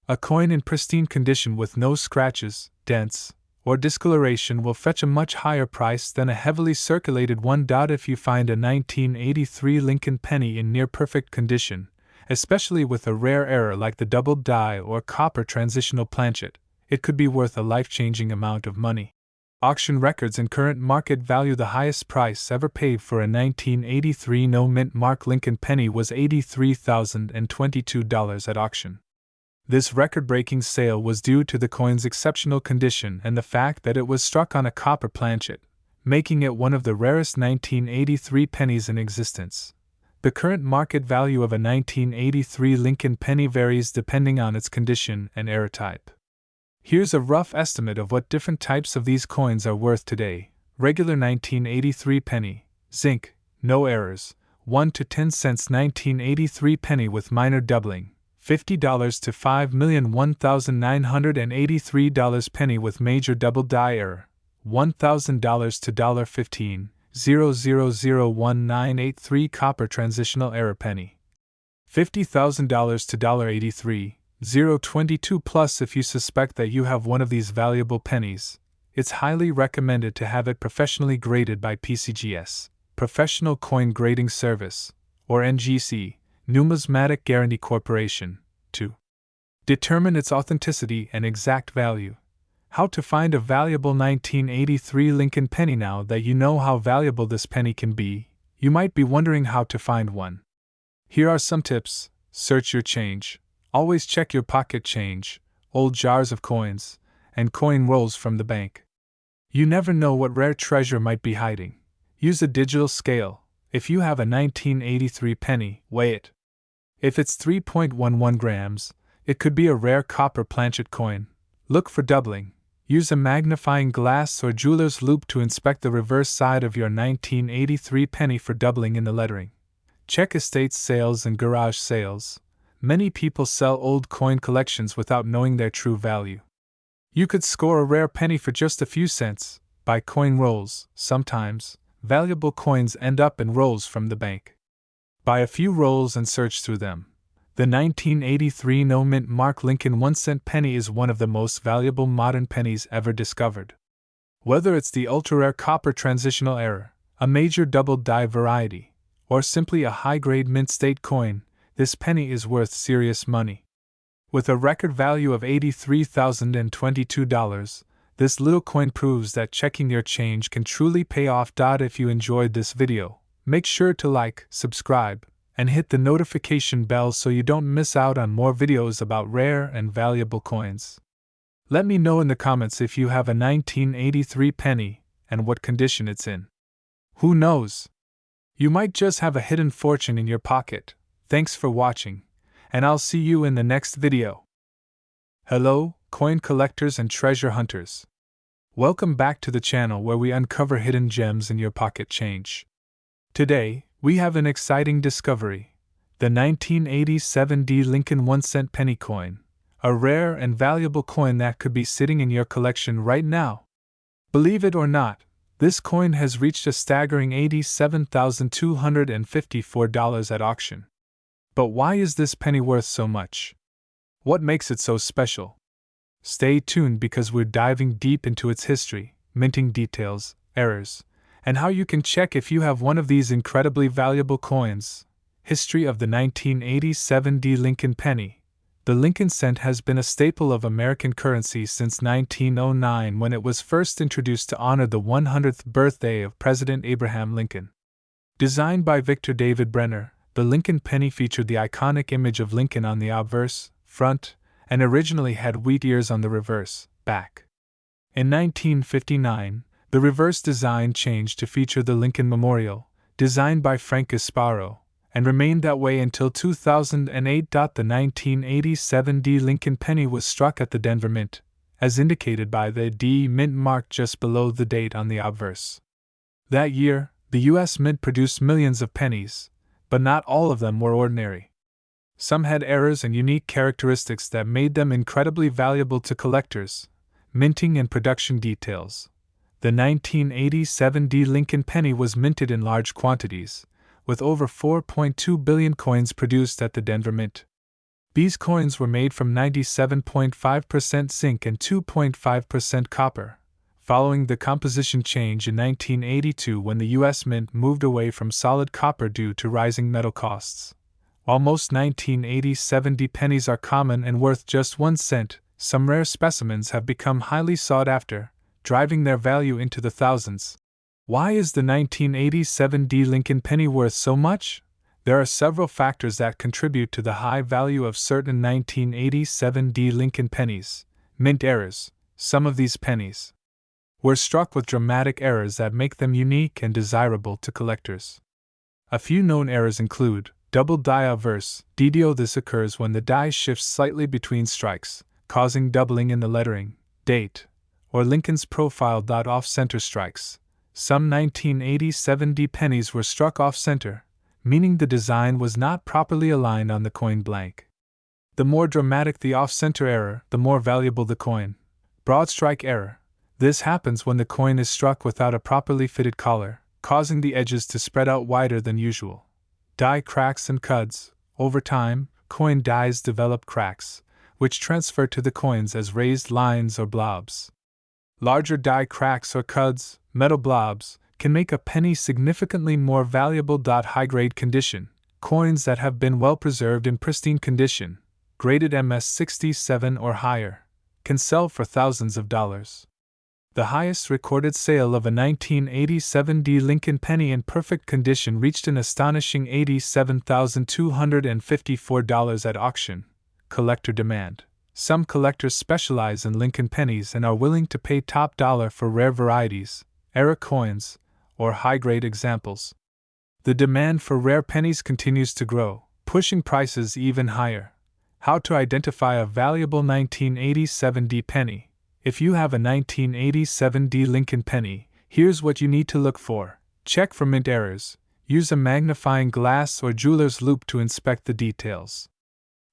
A coin in pristine condition with no scratches, dents, or discoloration will fetch a much higher price than a heavily circulated one. If you find a 1983 Lincoln penny in near-perfect condition, especially with a rare error like the doubled die or copper transitional planchet, it could be worth a life-changing amount of money. Auction records and current market value. The highest price ever paid for a 1983 no mint mark Lincoln penny was $83,022 at auction. This record-breaking sale was due to the coin's exceptional condition and the fact that it was struck on a copper planchet, making it one of the rarest 1983 pennies in existence. The current market value of a 1983 Lincoln penny varies depending on its condition and error type. Here's a rough estimate of what different types of these coins are worth today. Regular 1983 penny, zinc, no errors, 1 to 10 cents. 1983 penny with minor doubling, $50 to $5,001,983. Penny with major double die error, $1,000 to $15. 0.001983 copper transitional error penny, $50,000 to $83, 0.22 plus. If you suspect that you have one of these valuable pennies, it's highly recommended to have it professionally graded by PCGS, Professional Coin Grading Service, or NGC, Numismatic Guarantee Corporation, to determine its authenticity and exact value. How to find a valuable 1983 Lincoln penny. Now that you know how valuable this penny can be, you might be wondering how to find one. Here are some tips. Search your change. Always check your pocket change, old jars of coins, and coin rolls from the bank. You never know what rare treasure might be hiding. Use a digital scale. If you have a 1983 penny, weigh it. If it's 3.11 grams, it could be a rare copper planchet coin. Look for doubling. Use a magnifying glass or jeweler's loupe to inspect the reverse side of your 1983 penny for doubling in the lettering. Check estate sales and garage sales. Many people sell old coin collections without knowing their true value. You could score a rare penny for just a few cents by coin rolls. Sometimes, valuable coins end up in rolls from the bank. Buy a few rolls and search through them. The 1983 no-mint Mark Lincoln 1-cent penny is one of the most valuable modern pennies ever discovered. Whether it's the ultra-rare copper transitional error, a major double-die variety, or simply a high-grade mint-state coin, this penny is worth serious money. With a record value of $83,022, this little coin proves that checking your change can truly pay off. If you enjoyed this video, make sure to like, subscribe, and hit the notification bell so you don't miss out on more videos about rare and valuable coins. Let me know in the comments if you have a 1983 penny and what condition it's in. Who knows? You might just have a hidden fortune in your pocket. Thanks for watching, and I'll see you in the next video. Hello, coin collectors and treasure hunters. Welcome back to the channel where we uncover hidden gems in your pocket change. Today, we have an exciting discovery: the 1987 Lincoln 1-cent penny coin, a rare and valuable coin that could be sitting in your collection right now. Believe it or not, this coin has reached a staggering $87,254 at auction. But why is this penny worth so much? What makes it so special? Stay tuned because we're diving deep into its history, minting details, errors, and how you can check if you have one of these incredibly valuable coins. History of the 1987 Lincoln penny. The Lincoln cent has been a staple of American currency since 1909, when it was first introduced to honor the 100th birthday of President Abraham Lincoln. Designed by Victor David Brenner, the Lincoln penny featured the iconic image of Lincoln on the obverse, front, and originally had wheat ears on the reverse, back. In 1959, the reverse design changed to feature the Lincoln Memorial, designed by Frank Gasparo, and remained that way until 2008. The 1987 Lincoln penny was struck at the Denver Mint, as indicated by the D Mint mark just below the date on the obverse. That year, the U.S. Mint produced millions of pennies, but not all of them were ordinary. Some had errors and unique characteristics that made them incredibly valuable to collectors. Minting and production details. The 1987 Lincoln penny was minted in large quantities, with over 4.2 billion coins produced at the Denver Mint. These coins were made from 97.5% zinc and 2.5% copper, following the composition change in 1982 when the U.S. Mint moved away from solid copper due to rising metal costs. While most 1987 pennies are common and worth just 1 cent, some rare specimens have become highly sought after, driving their value into the thousands. Why is the 1987 Lincoln penny worth so much? There are several factors that contribute to the high value of certain 1987 Lincoln pennies. Mint errors. Some of these pennies were struck with dramatic errors that make them unique and desirable to collectors. A few known errors include double die obverse DDO. This occurs when the die shifts slightly between strikes, causing doubling in the lettering, date, or Lincoln's profile. Off-center strikes. Some 1987 pennies were struck off-center, meaning the design was not properly aligned on the coin blank. The more dramatic the off-center error, the more valuable the coin. Broad strike error. This happens when the coin is struck without a properly fitted collar, causing the edges to spread out wider than usual. Die cracks and cuds. Over time, coin dies develop cracks, which transfer to the coins as raised lines or blobs. Larger die cracks or cuds, metal blobs, can make a penny significantly more valuable. High-grade condition. Coins that have been well preserved in pristine condition, graded MS-67 or higher, can sell for thousands of dollars. The highest recorded sale of a 1987 Lincoln penny in perfect condition reached an astonishing $87,254 at auction. Collector demand. Some collectors specialize in Lincoln pennies and are willing to pay top dollar for rare varieties, era coins, or high-grade examples. The demand for rare pennies continues to grow, pushing prices even higher. How to identify a valuable 1987 penny. If you have a 1987 Lincoln penny, here's what you need to look for. Check for mint errors. Use a magnifying glass or jeweler's loupe to inspect the details.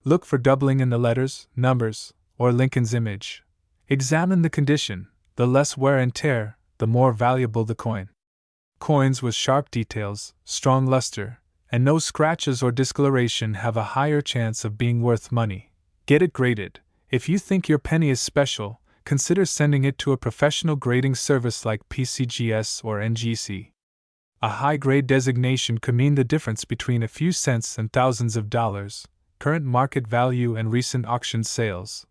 Look for doubling in the letters, numbers, or Lincoln's image. Examine the condition. The less wear and tear, the more valuable the coin. Coins with sharp details, strong luster, and no scratches or discoloration have a higher chance of being worth money. Get it graded. If you think your penny is special, consider sending it to a professional grading service like PCGS or NGC. A high-grade designation could mean the difference between a few cents and thousands of dollars, current market value and recent auction sales.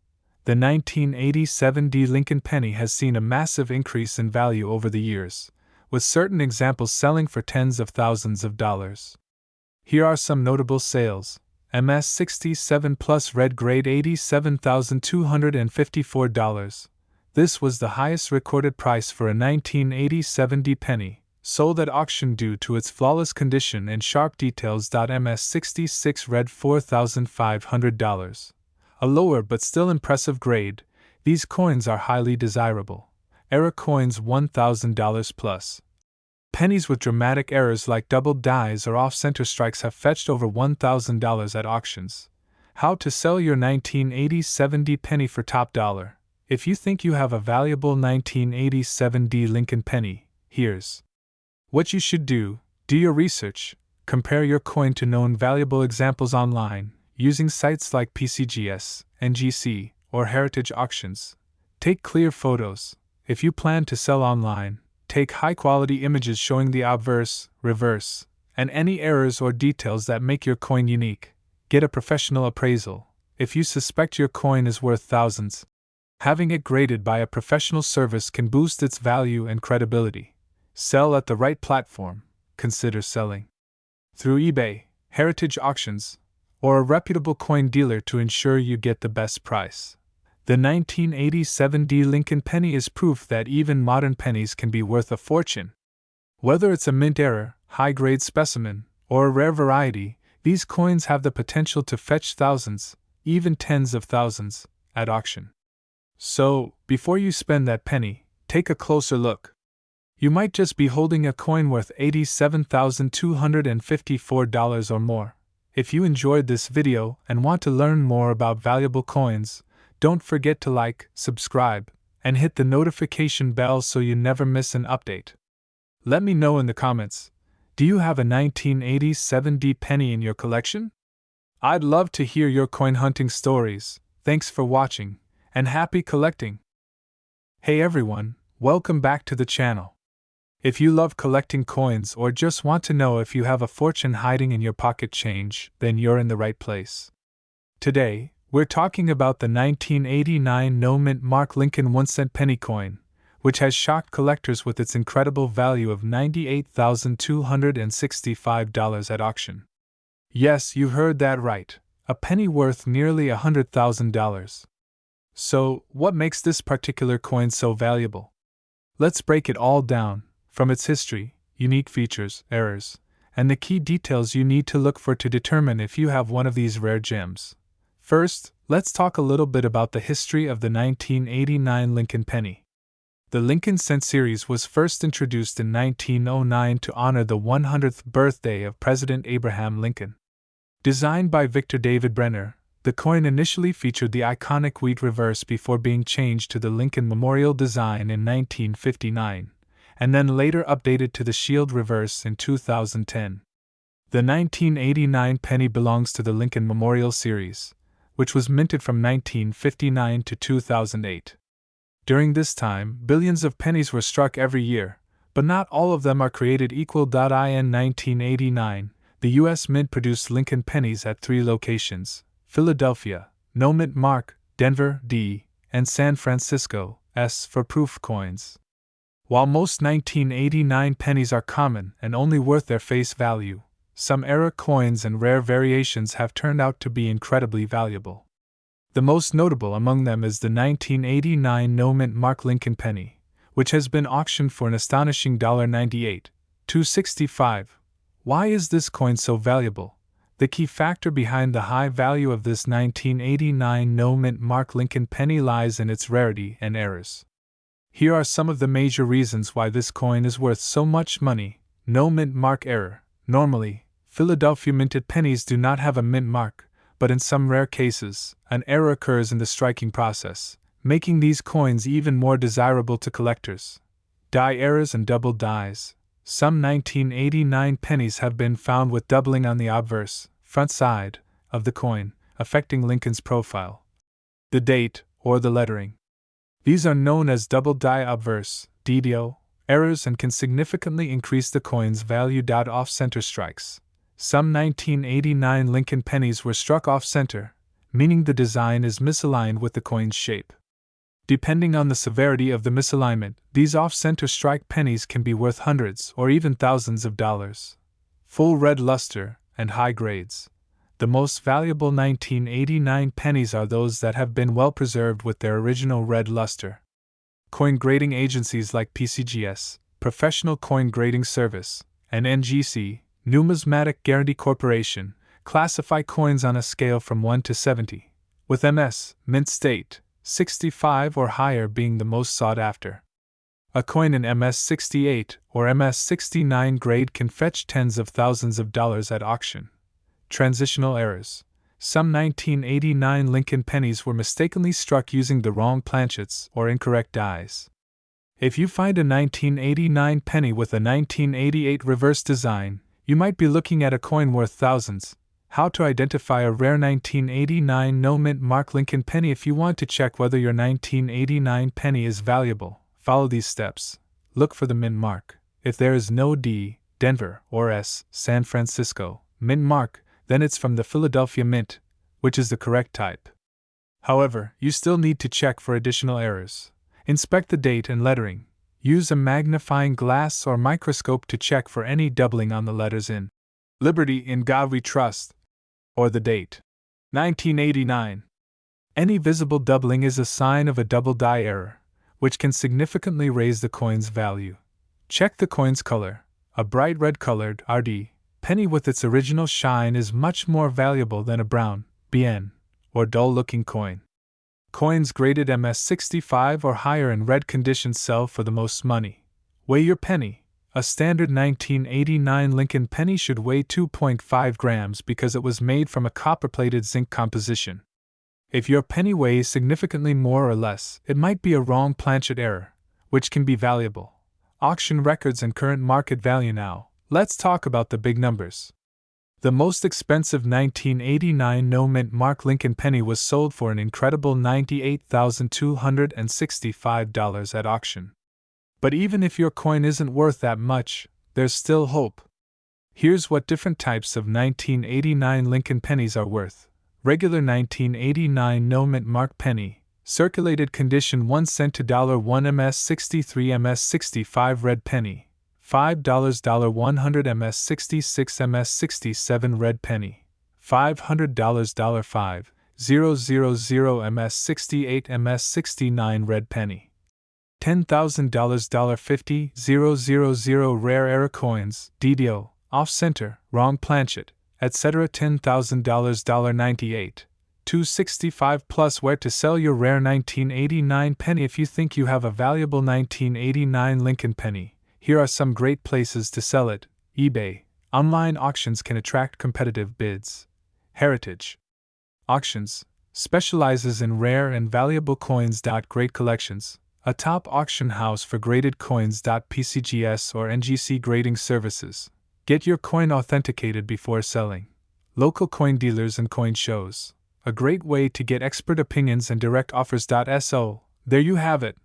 The 1987 D. Lincoln penny has seen a massive increase in value over the years, with certain examples selling for tens of thousands of dollars. Here are some notable sales. MS 67 Plus Red Grade $87,254. This was the highest recorded price for a 1987 D penny, sold at auction due to its flawless condition and sharp details. MS 66 Red $4,500. A lower but still impressive grade, these coins are highly desirable. Error coins $1,000 plus. Pennies with dramatic errors like doubled dies or off-center strikes have fetched over $1,000 at auctions. How to sell your 1987 D penny for top dollar. If you think you have a valuable 1987 D Lincoln penny, here's what you should do. Do your research. Compare your coin to known valuable examples online, using sites like PCGS, NGC, or Heritage Auctions. Take clear photos. If you plan to sell online, take high-quality images showing the obverse, reverse, and any errors or details that make your coin unique. Get a professional appraisal. If you suspect your coin is worth thousands, having it graded by a professional service can boost its value and credibility. Sell at the right platform. Consider selling through eBay, Heritage Auctions, or a reputable coin dealer to ensure you get the best price. The 1987 D Lincoln penny is proof that even modern pennies can be worth a fortune. Whether it's a mint error, high-grade specimen, or a rare variety, these coins have the potential to fetch thousands, even tens of thousands, at auction. So, before you spend that penny, take a closer look. You might just be holding a coin worth $87,254 or more. If you enjoyed this video and want to learn more about valuable coins, don't forget to like, subscribe, and hit the notification bell so you never miss an update. Let me know in the comments, do you have a 1987 D penny in your collection? I'd love to hear your coin hunting stories. Thanks for watching, and happy collecting! Hey everyone, welcome back to the channel. If you love collecting coins or just want to know if you have a fortune hiding in your pocket change, then you're in the right place. Today, we're talking about the 1989 no-mint Mark Lincoln 1-cent penny coin, which has shocked collectors with its incredible value of $98,265 at auction. Yes, you heard that right, a penny worth nearly $100,000. So, what makes this particular coin so valuable? Let's break it all down, from its history, unique features, errors, and the key details you need to look for to determine if you have one of these rare gems. First, let's talk a little bit about the history of the 1989 Lincoln penny. The Lincoln Cent series was first introduced in 1909 to honor the 100th birthday of President Abraham Lincoln. Designed by Victor David Brenner, the coin initially featured the iconic wheat reverse before being changed to the Lincoln Memorial design in 1959, and then later updated to the shield reverse in 2010. The 1989 penny belongs to the Lincoln Memorial series, which was minted from 1959 to 2008. During this time, billions of pennies were struck every year, but not all of them are created equal. In 1989, the U.S. Mint produced Lincoln pennies at 3 locations: Philadelphia, no mint mark, Denver, D, and San Francisco, S for proof coins. While most 1989 pennies are common and only worth their face value, some error coins and rare variations have turned out to be incredibly valuable. The most notable among them is the 1989 no-mint Mark Lincoln penny, which has been auctioned for an astonishing $98,265. Why is this coin so valuable? The key factor behind the high value of this 1989 no-mint Mark Lincoln penny lies in its rarity and errors. Here are some of the major reasons why this coin is worth so much money. No mint mark error. Normally, Philadelphia minted pennies do not have a mint mark, but in some rare cases, an error occurs in the striking process, making these coins even more desirable to collectors. Die errors and double dies. Some 1989 pennies have been found with doubling on the obverse, front side, of the coin, affecting Lincoln's profile, the date, or the lettering. These are known as double die obverse, DDO, errors and can significantly increase the coin's value. Off-center strikes. Some 1989 Lincoln pennies were struck off-center, meaning the design is misaligned with the coin's shape. Depending on the severity of the misalignment, these off-center strike pennies can be worth hundreds or even thousands of dollars. Full red luster and high grades. The most valuable 1989 pennies are those that have been well preserved with their original red luster. Coin grading agencies like PCGS, Professional Coin Grading Service, and NGC, Numismatic Guarantee Corporation, classify coins on a scale from 1 to 70, with MS, mint state, 65 or higher being the most sought after. A coin in MS 68 or MS 69 grade can fetch tens of thousands of dollars at auction. Transitional errors. Some 1989 Lincoln pennies were mistakenly struck using the wrong planchets or incorrect dies. If you find a 1989 penny with a 1988 reverse design, you might be looking at a coin worth thousands. How to identify a rare 1989 no mint mark Lincoln penny. If you want to check whether your 1989 penny is valuable, follow these steps. Look for the mint mark. If there is no D, Denver, or S, San Francisco, mint mark, then it's from the Philadelphia Mint, which is the correct type. However, you still need to check for additional errors. Inspect the date and lettering. Use a magnifying glass or microscope to check for any doubling on the letters in Liberty in God We Trust, or the date 1989. Any visible doubling is a sign of a double die error, which can significantly raise the coin's value. Check the coin's color. A bright red-colored RD penny with its original shine is much more valuable than a brown, BN, or dull-looking coin. Coins graded MS 65 or higher in red condition sell for the most money. Weigh your penny. A standard 1989 Lincoln penny should weigh 2.5 grams because it was made from a copper-plated zinc composition. If your penny weighs significantly more or less, it might be a wrong planchet error, which can be valuable. Auction records and current market value now. Let's talk about the big numbers. The most expensive 1989 no mint mark Lincoln penny was sold for an incredible $98,265 at auction. But even if your coin isn't worth that much, there's still hope. Here's what different types of 1989 Lincoln pennies are worth. Regular 1989 no mint mark penny, circulated condition 1 cent to $1 MS 63 MS 65 red penny, $5 $100 MS 66 MS 67 red penny, $500 5 000 MS 68 MS 69 red penny, $10,000 50 000 rare error coins, DDO, off-center, wrong planchet, etc. $10,000 98 $265 plus. Where to sell your rare 1989 penny. If you think you have a valuable 1989 Lincoln penny, here are some great places to sell it. eBay. Online auctions can attract competitive bids. Heritage Auctions specializes in rare and valuable coins. Great Collections, a top auction house for graded coins. PCGS or NGC Grading Services. Get your coin authenticated before selling. Local coin dealers and coin shows, a great way to get expert opinions and direct offers. So, there you have it.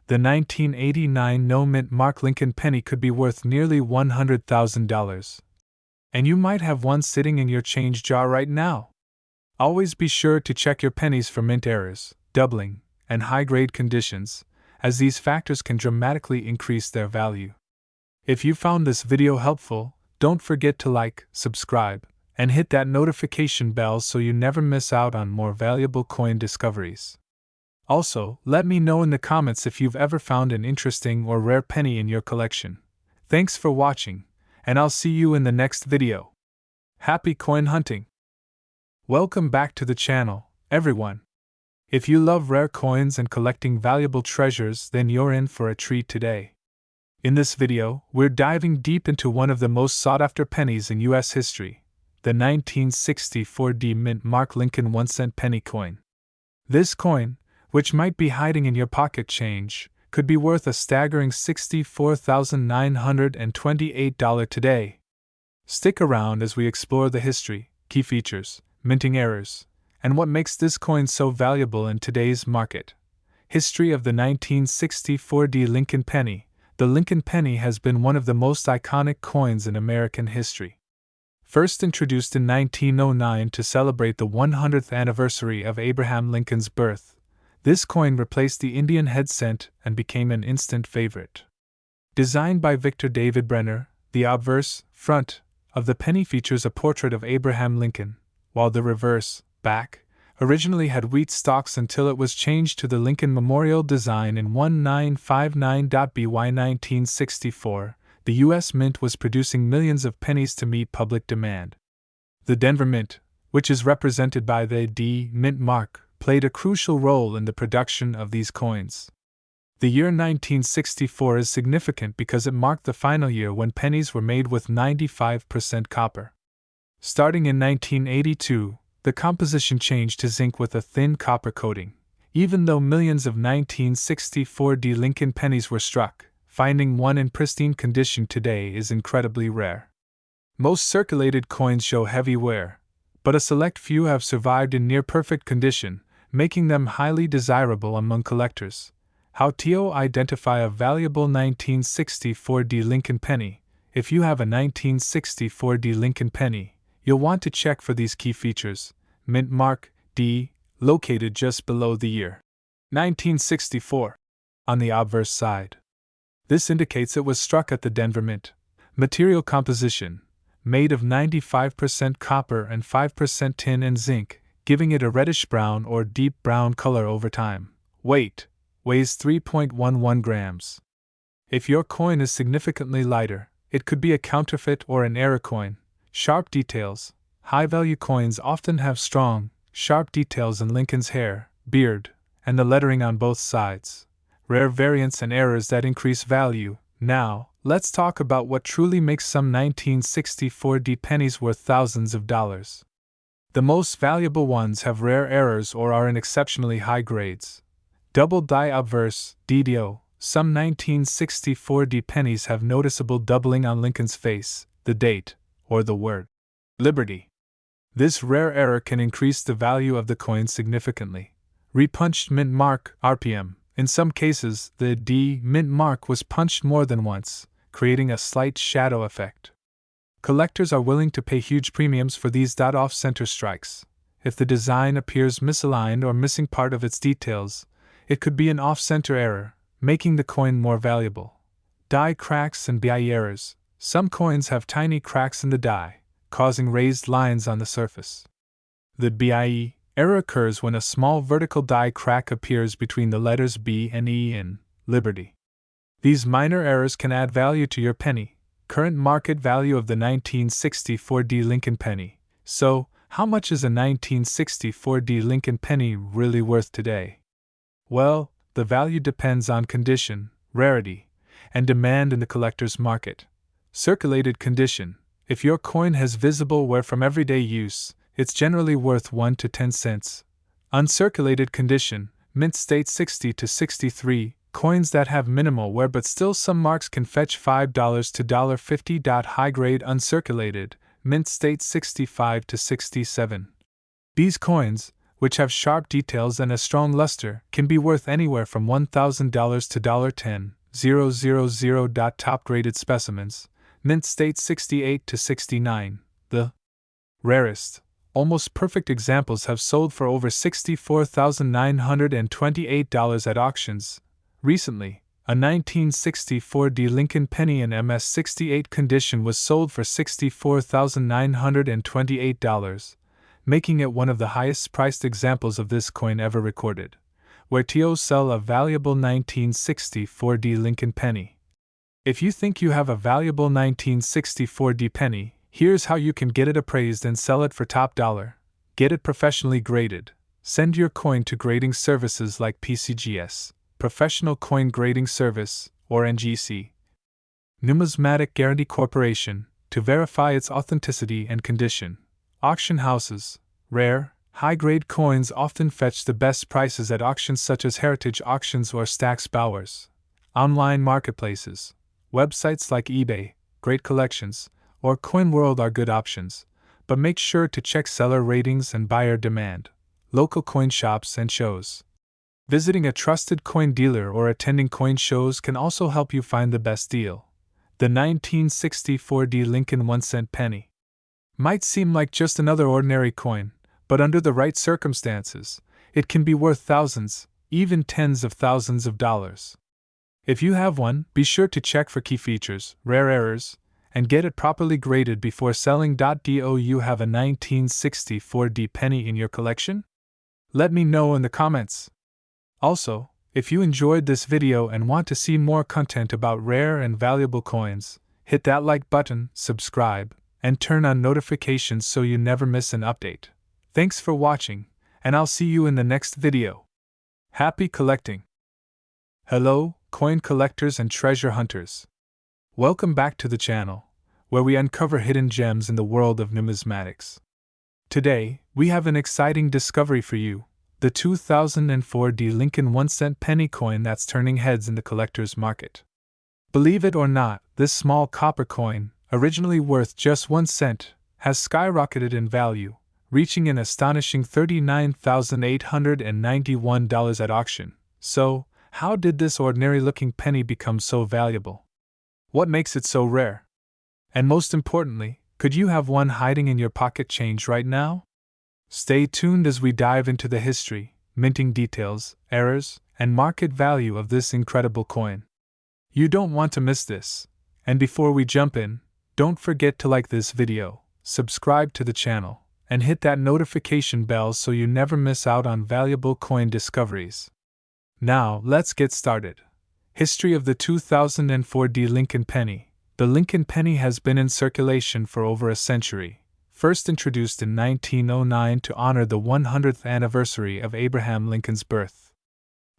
The 1989 no mint mark Lincoln penny could be worth nearly $100,000. And you might have one sitting in your change jar right now. Always be sure to check your pennies for mint errors, doubling, and high-grade conditions, as these factors can dramatically increase their value. If you found this video helpful, don't forget to like, subscribe, and hit that notification bell so you never miss out on more valuable coin discoveries. Also, let me know in the comments if you've ever found an interesting or rare penny in your collection. Thanks for watching, and I'll see you in the next video. Happy coin hunting! Welcome back to the channel, everyone. If you love rare coins and collecting valuable treasures, then you're in for a treat today. In this video, we're diving deep into one of the most sought-after pennies in U.S. history, the 1964 D mint mark Lincoln 1-cent penny coin. This coin, which might be hiding in your pocket change, could be worth a staggering $64,928 today. Stick around as we explore the history, key features, minting errors, and what makes this coin so valuable in today's market. History of the 1964 Lincoln Penny. The Lincoln Penny has been one of the most iconic coins in American history. First introduced in 1909 to celebrate the 100th anniversary of Abraham Lincoln's birth, this coin replaced the Indian head cent and became an instant favorite. Designed by Victor David Brenner, the obverse, front, of the penny features a portrait of Abraham Lincoln, while the reverse, back, originally had wheat stalks until it was changed to the Lincoln Memorial design in 1959. By 1964, the U.S. Mint was producing millions of pennies to meet public demand. The Denver Mint, which is represented by the D Mint mark, played a crucial role in the production of these coins. The year 1964 is significant because it marked the final year when pennies were made with 95% copper. Starting in 1982, the composition changed to zinc with a thin copper coating. Even though millions of 1964 Lincoln pennies were struck, finding one in pristine condition today is incredibly rare. Most circulated coins show heavy wear, but a select few have survived in near-perfect condition, making them highly desirable among collectors. How to identify a valuable 1964 Lincoln penny? If you have a 1964 Lincoln penny, you'll want to check for these key features. Mint mark, D, located just below the year 1964, on the obverse side. This indicates it was struck at the Denver Mint. Material composition, made of 95% copper and 5% tin and zinc, giving it a reddish-brown or deep brown color over time. Weight, weighs 3.11 grams. If your coin is significantly lighter, it could be a counterfeit or an error coin. Sharp details. High-value coins often have strong, sharp details in Lincoln's hair, beard, and the lettering on both sides. Rare variants and errors that increase value. Now, let's talk about what truly makes some 1964 pennies worth thousands of dollars. The most valuable ones have rare errors or are in exceptionally high grades. Double die obverse, DDO. Some 1964 pennies have noticeable doubling on Lincoln's face, the date, or the word Liberty. This rare error can increase the value of the coin significantly. Repunched mint mark, RPM. In some cases, the D mint mark was punched more than once, creating a slight shadow effect. Collectors are willing to pay huge premiums for these off-center strikes. If the design appears misaligned or missing part of its details, it could be an off-center error, making the coin more valuable. Die cracks and BIE errors. Some coins have tiny cracks in the die, causing raised lines on the surface. The BIE error occurs when a small vertical die crack appears between the letters B and E in Liberty. These minor errors can add value to your penny. Current market value of the 1964 Lincoln penny. So, how much is a 1964 Lincoln penny really worth today? Well, the value depends on condition, rarity, and demand in the collector's market. Circulated condition. If your coin has visible wear from everyday use, it's generally worth 1 to 10 cents. Uncirculated condition, mint state 60 to 63, coins that have minimal wear but still some marks can fetch $5 to $1.50. High grade uncirculated, mint state 65 to 67. These coins, which have sharp details and a strong luster, can be worth anywhere from $1,000 to $10,000. Top graded specimens, mint state 68 to 69, the rarest, almost perfect examples have sold for over $64,928 at auctions. Recently, a 1964 Lincoln penny in MS-68 condition was sold for $64,928, making it one of the highest priced examples of this coin ever recorded. Where to sell a valuable 1964 Lincoln penny? If you think you have a valuable 1964 penny, here's how you can get it appraised and sell it for top dollar. Get it professionally graded. Send your coin to grading services like PCGS, Professional Coin Grading Service, or NGC. Numismatic Guarantee Corporation, to verify its authenticity and condition. Auction houses, rare, High-grade coins often fetch the best prices at auctions such as Heritage Auctions or Stack's Bowers. Online marketplaces, websites like eBay, Great Collections, or CoinWorld are good options, but make sure to check seller ratings and buyer demand. Local coin shops and shows. Visiting a trusted coin dealer or attending coin shows can also help you find the best deal. The 1964D Lincoln 1-cent penny might seem like just another ordinary coin, but under the right circumstances, it can be worth thousands, even tens of thousands of dollars. If you have one, be sure to check for key features, rare errors, and get it properly graded before selling. Do you have a 1964D penny in your collection? Let me know in the comments. Also, if you enjoyed this video and want to see more content about rare and valuable coins, hit that like button, subscribe, and turn on notifications so you never miss an update. Thanks for watching, and I'll see you in the next video. Happy collecting! Hello, coin collectors and treasure hunters. Welcome back to the channel, where we uncover hidden gems in the world of numismatics. Today, we have an exciting discovery for you, the 2004D Lincoln 1-cent penny coin that's turning heads in the collector's market. Believe it or not, this small copper coin, originally worth just 1 cent, has skyrocketed in value, reaching an astonishing $39,891 at auction. So, how did this ordinary-looking penny become so valuable? What makes it so rare? And most importantly, could you have one hiding in your pocket change right now? Stay tuned as we dive into the history, minting details, errors, and market value of this incredible coin. You don't want to miss this. And before we jump in, don't forget to like this video, subscribe to the channel, and hit that notification bell so you never miss out on valuable coin discoveries. Now, let's get started. History of the 2004D Lincoln penny. The Lincoln penny has been in circulation for over a century. First introduced in 1909 to honor the 100th anniversary of Abraham Lincoln's birth.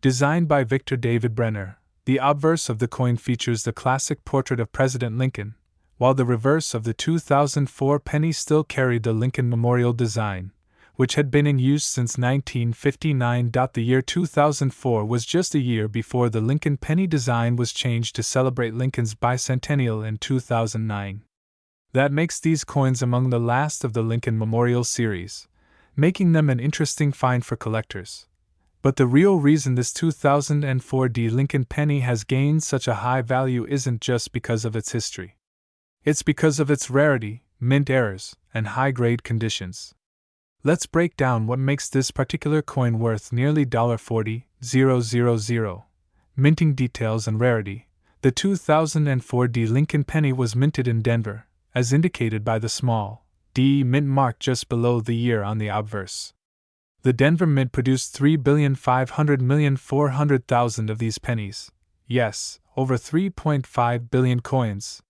Designed by Victor David Brenner, the obverse of the coin features the classic portrait of President Lincoln, while the reverse of the 2004 penny still carried the Lincoln Memorial design, which had been in use since 1959. The year 2004 was just a year before the Lincoln penny design was changed to celebrate Lincoln's bicentennial in 2009. That makes these coins among the last of the Lincoln Memorial series, making them an interesting find for collectors. But the real reason this 2004D Lincoln penny has gained such a high value isn't just because of its history. It's because of its rarity, mint errors, and high-grade conditions. Let's break down what makes this particular coin worth nearly $40,000. Minting details and rarity. The 2004D Lincoln penny was minted in Denver, as indicated by the small D mint mark just below the year on the obverse. The Denver Mint produced 3,500,400,000 of these pennies. Yes, over 3.5 billion coins.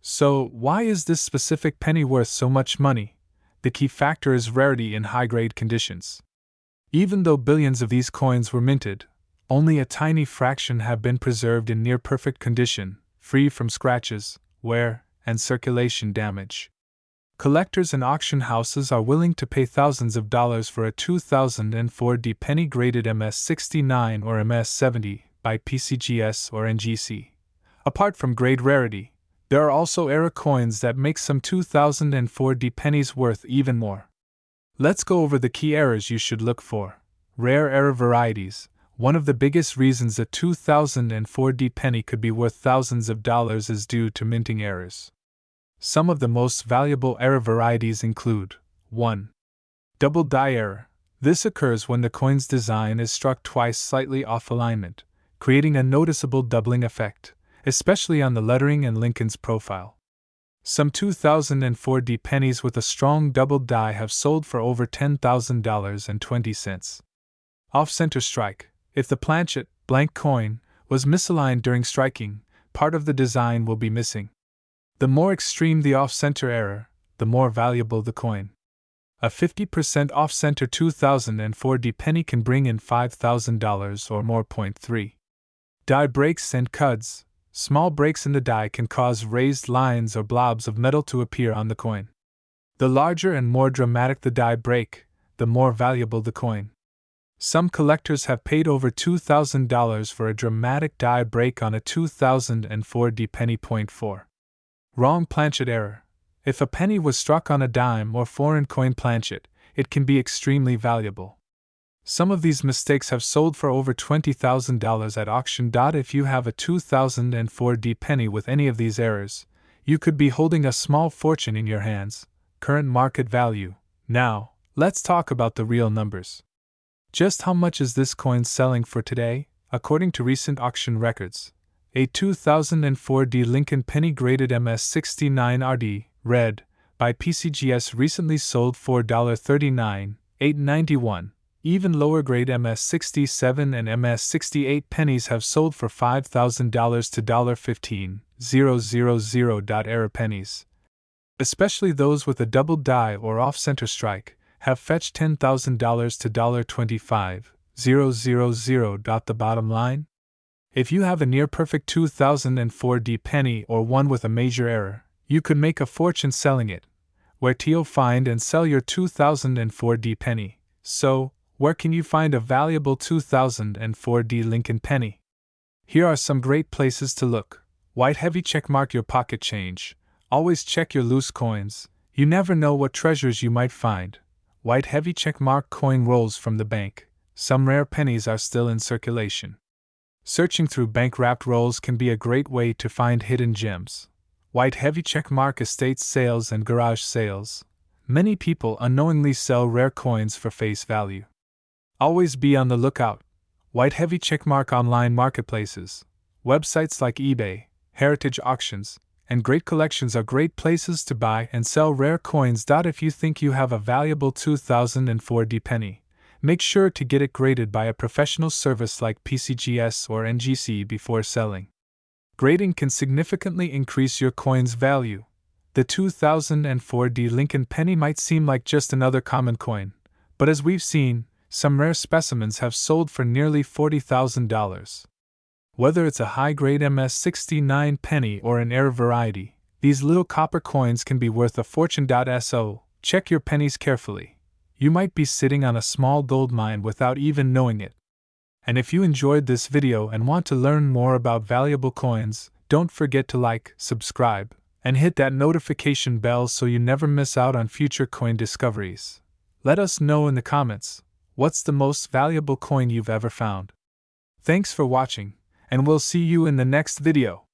So, why is this specific penny worth so much money? The key factor is rarity in high-grade conditions. Even though billions of these coins were minted, only a tiny fraction have been preserved in near-perfect condition, free from scratches, wear, and circulation damage. Collectors and auction houses are willing to pay thousands of dollars for a 2004D penny graded MS69 or MS70 by PCGS or NGC. Apart from grade rarity, there are also error coins that make some 2004D pennies worth even more. Let's go over the key errors you should look for. Rare error varieties. One of the biggest reasons a 2004D penny could be worth thousands of dollars is due to minting errors. Some of the most valuable error varieties include 1. Double die error. This occurs when the coin's design is struck twice slightly off alignment, creating a noticeable doubling effect, especially on the lettering and Lincoln's profile. Some 2004D pennies with a strong double die have sold for over $10,000.20. Off-center strike. If the planchet, blank coin, was misaligned during striking, part of the design will be missing. The more extreme the off-center error, the more valuable the coin. A 50% off-center 2004D penny can bring in $5,000 or more. 3. Die breaks and cuts. Small breaks in the die can cause raised lines or blobs of metal to appear on the coin. The larger and more dramatic the die break, the more valuable the coin. Some collectors have paid over $2,000 for a dramatic die break on a 2004 D penny. Point 4. Wrong planchet error. If a penny was struck on a dime or foreign coin planchet, it can be extremely valuable. Some of these mistakes have sold for over $20,000 at auction. If you have a 2004 D penny with any of these errors, you could be holding a small fortune in your hands. Current market value. Now, let's talk about the real numbers. Just how much is this coin selling for today? According to recent auction records, a 2004 D Lincoln penny graded MS69RD, red, by PCGS recently sold for $39,891. Even lower grade MS67 and MS68 pennies have sold for $5,000 to $15,000. Error pennies, especially those with a double die or off-center strike, have fetched $10,000 to $25,000. The bottom line? If you have a near-perfect 2004 D penny or one with a major error, you could make a fortune selling it. Where to find and sell your 2004 D penny? So, where can you find a valuable 2004 D Lincoln penny? Here are some great places to look. White heavy checkmark your pocket change. Always check your loose coins. You never know what treasures you might find. White heavy checkmark coin rolls from the bank. Some rare pennies are still in circulation. Searching through bank-wrapped rolls can be a great way to find hidden gems. White heavy checkmark estate sales and garage sales. Many people unknowingly sell rare coins for face value. Always be on the lookout. White heavy checkmark online marketplaces. Websites like eBay, heritage auctions, and great collections are great places to buy and sell rare coins. If you think you have a valuable 2004 D penny, make sure to get it graded by a professional service like PCGS or NGC before selling. Grading can significantly increase your coin's value. The 2004 D Lincoln penny might seem like just another common coin, but as we've seen, some rare specimens have sold for nearly $40,000. Whether it's a high-grade MS69 penny or an error variety, these little copper coins can be worth a fortune. So, check your pennies carefully. You might be sitting on a small gold mine without even knowing it. And if you enjoyed this video and want to learn more about valuable coins, don't forget to like, subscribe, and hit that notification bell so you never miss out on future coin discoveries. Let us know in the comments, what's the most valuable coin you've ever found? Thanks for watching, and we'll see you in the next video.